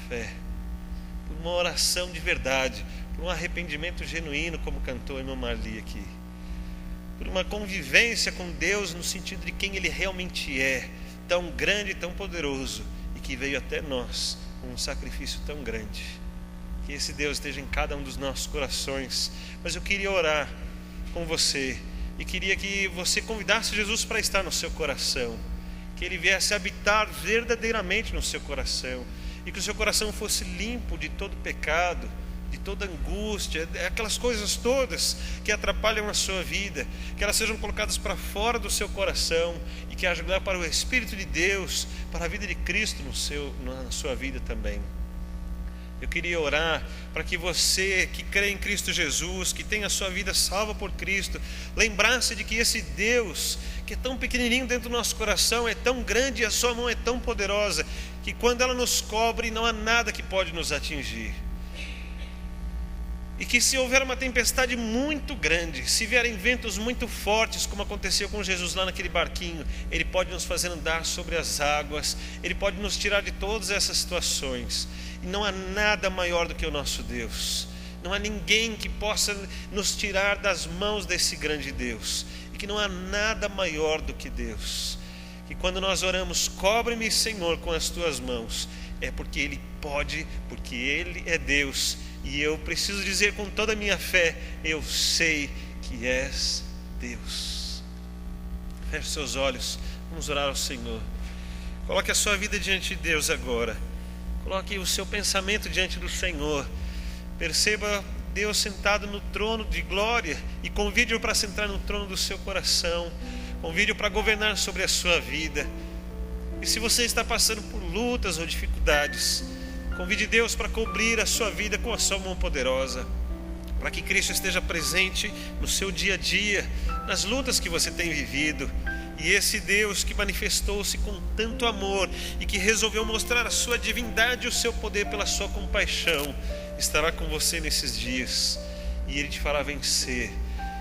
fé, por uma oração de verdade, por um arrependimento genuíno, como cantou a irmã Marli aqui, por uma convivência com Deus no sentido de quem Ele realmente é, tão grande e tão poderoso, e que veio até nós com um sacrifício tão grande. Que esse Deus esteja em cada um dos nossos corações. Mas eu queria orar com você e queria que você convidasse Jesus para estar no seu coração, que Ele viesse habitar verdadeiramente no seu coração e que o seu coração fosse limpo de todo pecado, de toda angústia, aquelas coisas todas que atrapalham a sua vida, que elas sejam colocadas para fora do seu coração e que haja lugar para o Espírito de Deus, para a vida de Cristo na sua vida também. Eu queria orar para que você que crê em Cristo Jesus, que tem a sua vida salva por Cristo, lembrasse de que esse Deus, que é tão pequenininho dentro do nosso coração, é tão grande e a sua mão é tão poderosa, que quando ela nos cobre, não há nada que pode nos atingir. E que se houver uma tempestade muito grande, se vierem ventos muito fortes, como aconteceu com Jesus lá naquele barquinho, Ele pode nos fazer andar sobre as águas, Ele pode nos tirar de todas essas situações. E não há nada maior do que o nosso Deus. Não há ninguém que possa nos tirar das mãos desse grande Deus. E que não há nada maior do que Deus. Que quando nós oramos, cobre-me, Senhor, com as tuas mãos, é porque Ele pode, porque Ele é Deus. E eu preciso dizer com toda a minha fé, eu sei que és Deus. Feche seus olhos, vamos orar ao Senhor. Coloque a sua vida diante de Deus agora. Coloque o seu pensamento diante do Senhor. Perceba Deus sentado no trono de glória e convide-o para sentar no trono do seu coração. Convide-o para governar sobre a sua vida. E se você está passando por lutas ou dificuldades, convide Deus para cobrir a sua vida com a sua mão poderosa, para que Cristo esteja presente no seu dia a dia, nas lutas que você tem vivido. E esse Deus que manifestou-se com tanto amor e que resolveu mostrar a sua divindade e o seu poder pela sua compaixão, estará com você nesses dias. E Ele te fará vencer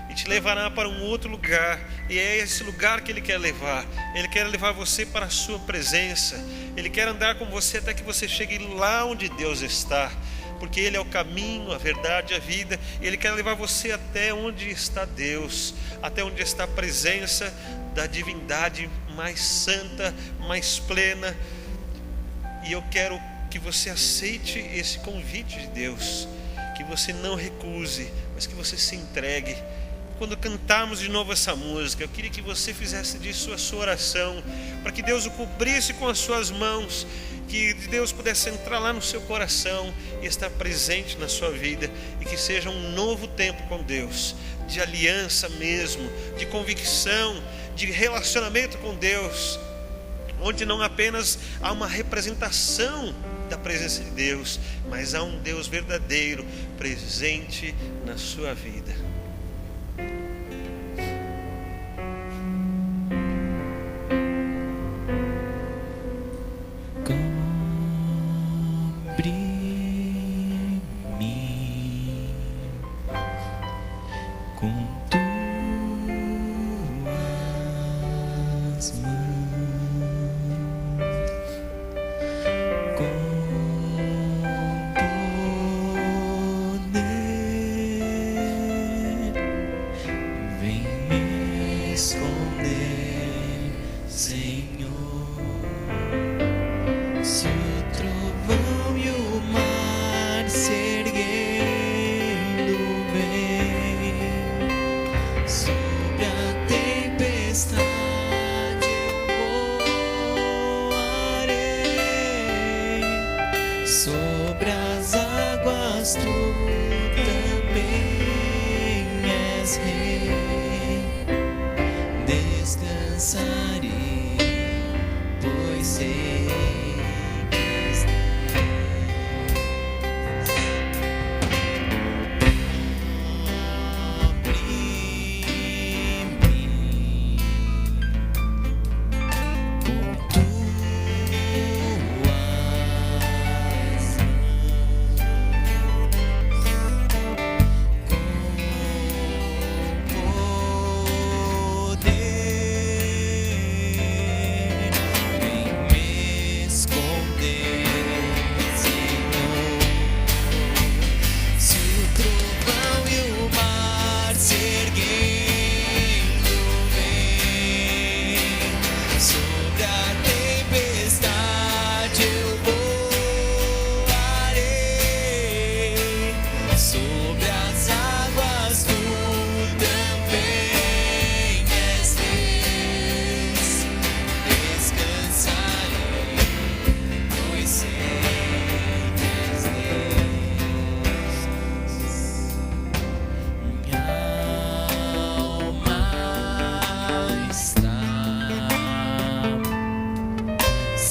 e te levará para um outro lugar. E é esse lugar que Ele quer levar. Ele quer levar você para a sua presença. Ele quer andar com você até que você chegue lá onde Deus está, porque Ele é o caminho, a verdade, a vida. Ele quer levar você até onde está Deus, até onde está a presença da divindade mais santa, mais plena. E eu quero que você aceite esse convite de Deus, que você não recuse, mas que você se entregue. Quando cantarmos de novo essa música, eu queria que você fizesse disso a sua oração, para que Deus o cobrisse com as suas mãos, que Deus pudesse entrar lá no seu coração e estar presente na sua vida, e que seja um novo tempo com Deus, de aliança mesmo, de convicção, de relacionamento com Deus, onde não apenas há uma representação da presença de Deus, mas há um Deus verdadeiro presente na sua vida.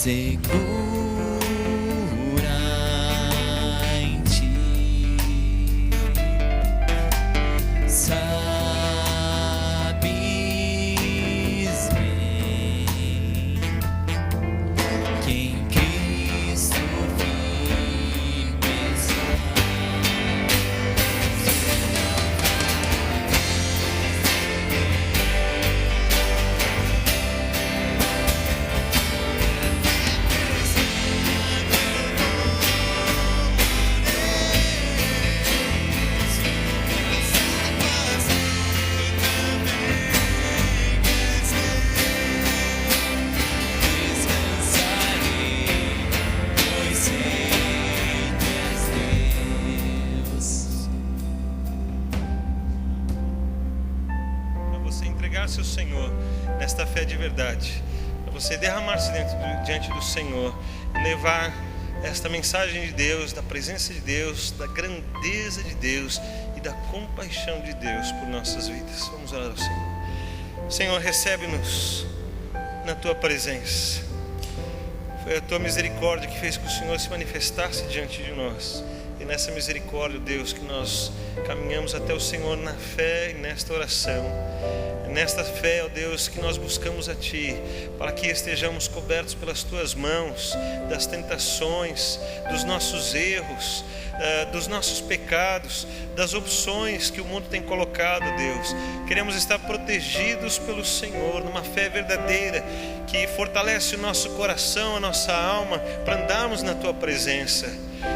Segura chegar-se ao Senhor nesta fé de verdade, para você derramar-se diante do Senhor e levar esta mensagem de Deus, da presença de Deus, da grandeza de Deus e da compaixão de Deus por nossas vidas. Vamos orar ao Senhor. Senhor, recebe-nos na Tua presença. Foi a Tua misericórdia que fez que o Senhor se manifestasse diante de nós. E nessa misericórdia, Deus, que nós caminhamos até o Senhor na fé e nesta oração. Nesta fé, ó Deus, que nós buscamos a Ti, para que estejamos cobertos pelas Tuas mãos, das tentações, dos nossos erros, dos nossos pecados, das opções que o mundo tem colocado, Deus. Queremos estar protegidos pelo Senhor, numa fé verdadeira, que fortalece o nosso coração, a nossa alma, para andarmos na Tua presença.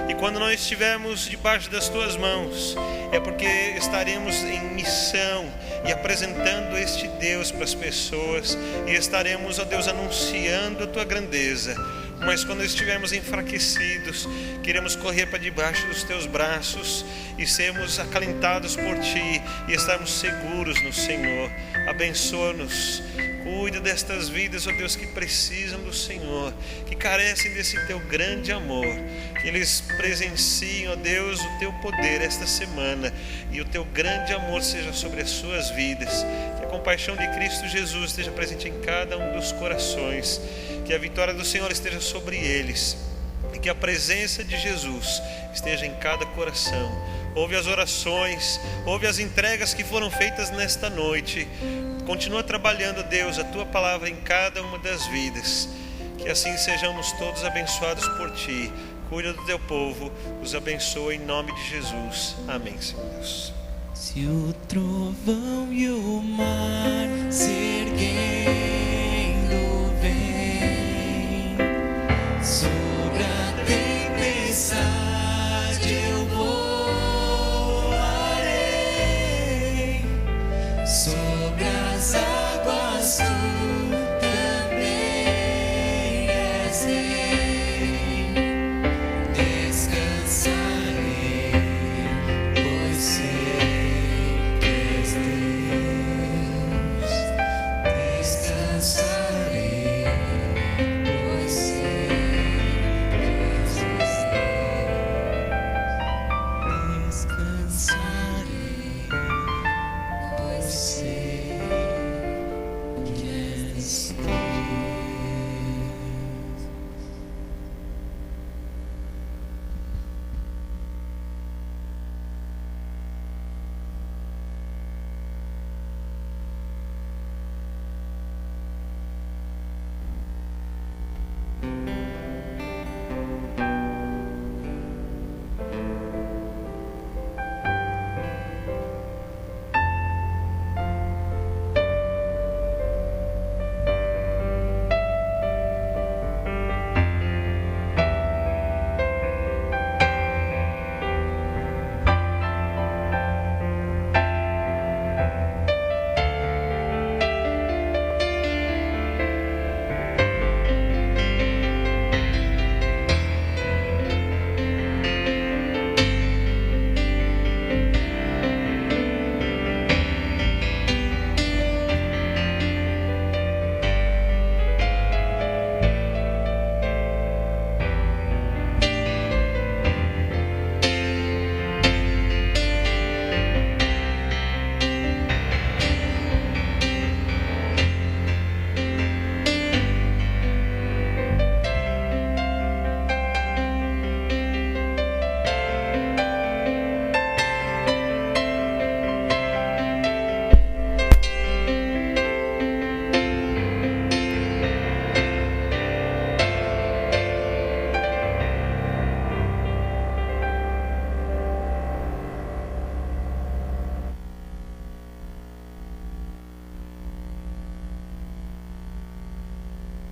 E quando nós estivermos debaixo das Tuas mãos, é porque estaremos em missão e apresentando este Deus para as pessoas, e estaremos, ó Deus, anunciando a Tua grandeza. Mas quando estivermos enfraquecidos, queremos correr para debaixo dos Teus braços e sermos acalentados por Ti e estarmos seguros no Senhor. Abençoa-nos. Cuida destas vidas, ó Deus, que precisam do Senhor, que carecem desse Teu grande amor. Que eles presenciem, ó Deus, o Teu poder esta semana e o Teu grande amor seja sobre as suas vidas. Que a compaixão de Cristo Jesus esteja presente em cada um dos corações. Que a vitória do Senhor esteja sobre eles e que a presença de Jesus esteja em cada coração. Ouve as orações, ouve as entregas que foram feitas nesta noite. Continua trabalhando, Deus, a Tua palavra em cada uma das vidas. Que assim sejamos todos abençoados por Ti. Cuida do Teu povo, os abençoa em nome de Jesus. Amém, Senhor Deus. Se o trovão e o mar se erguerem,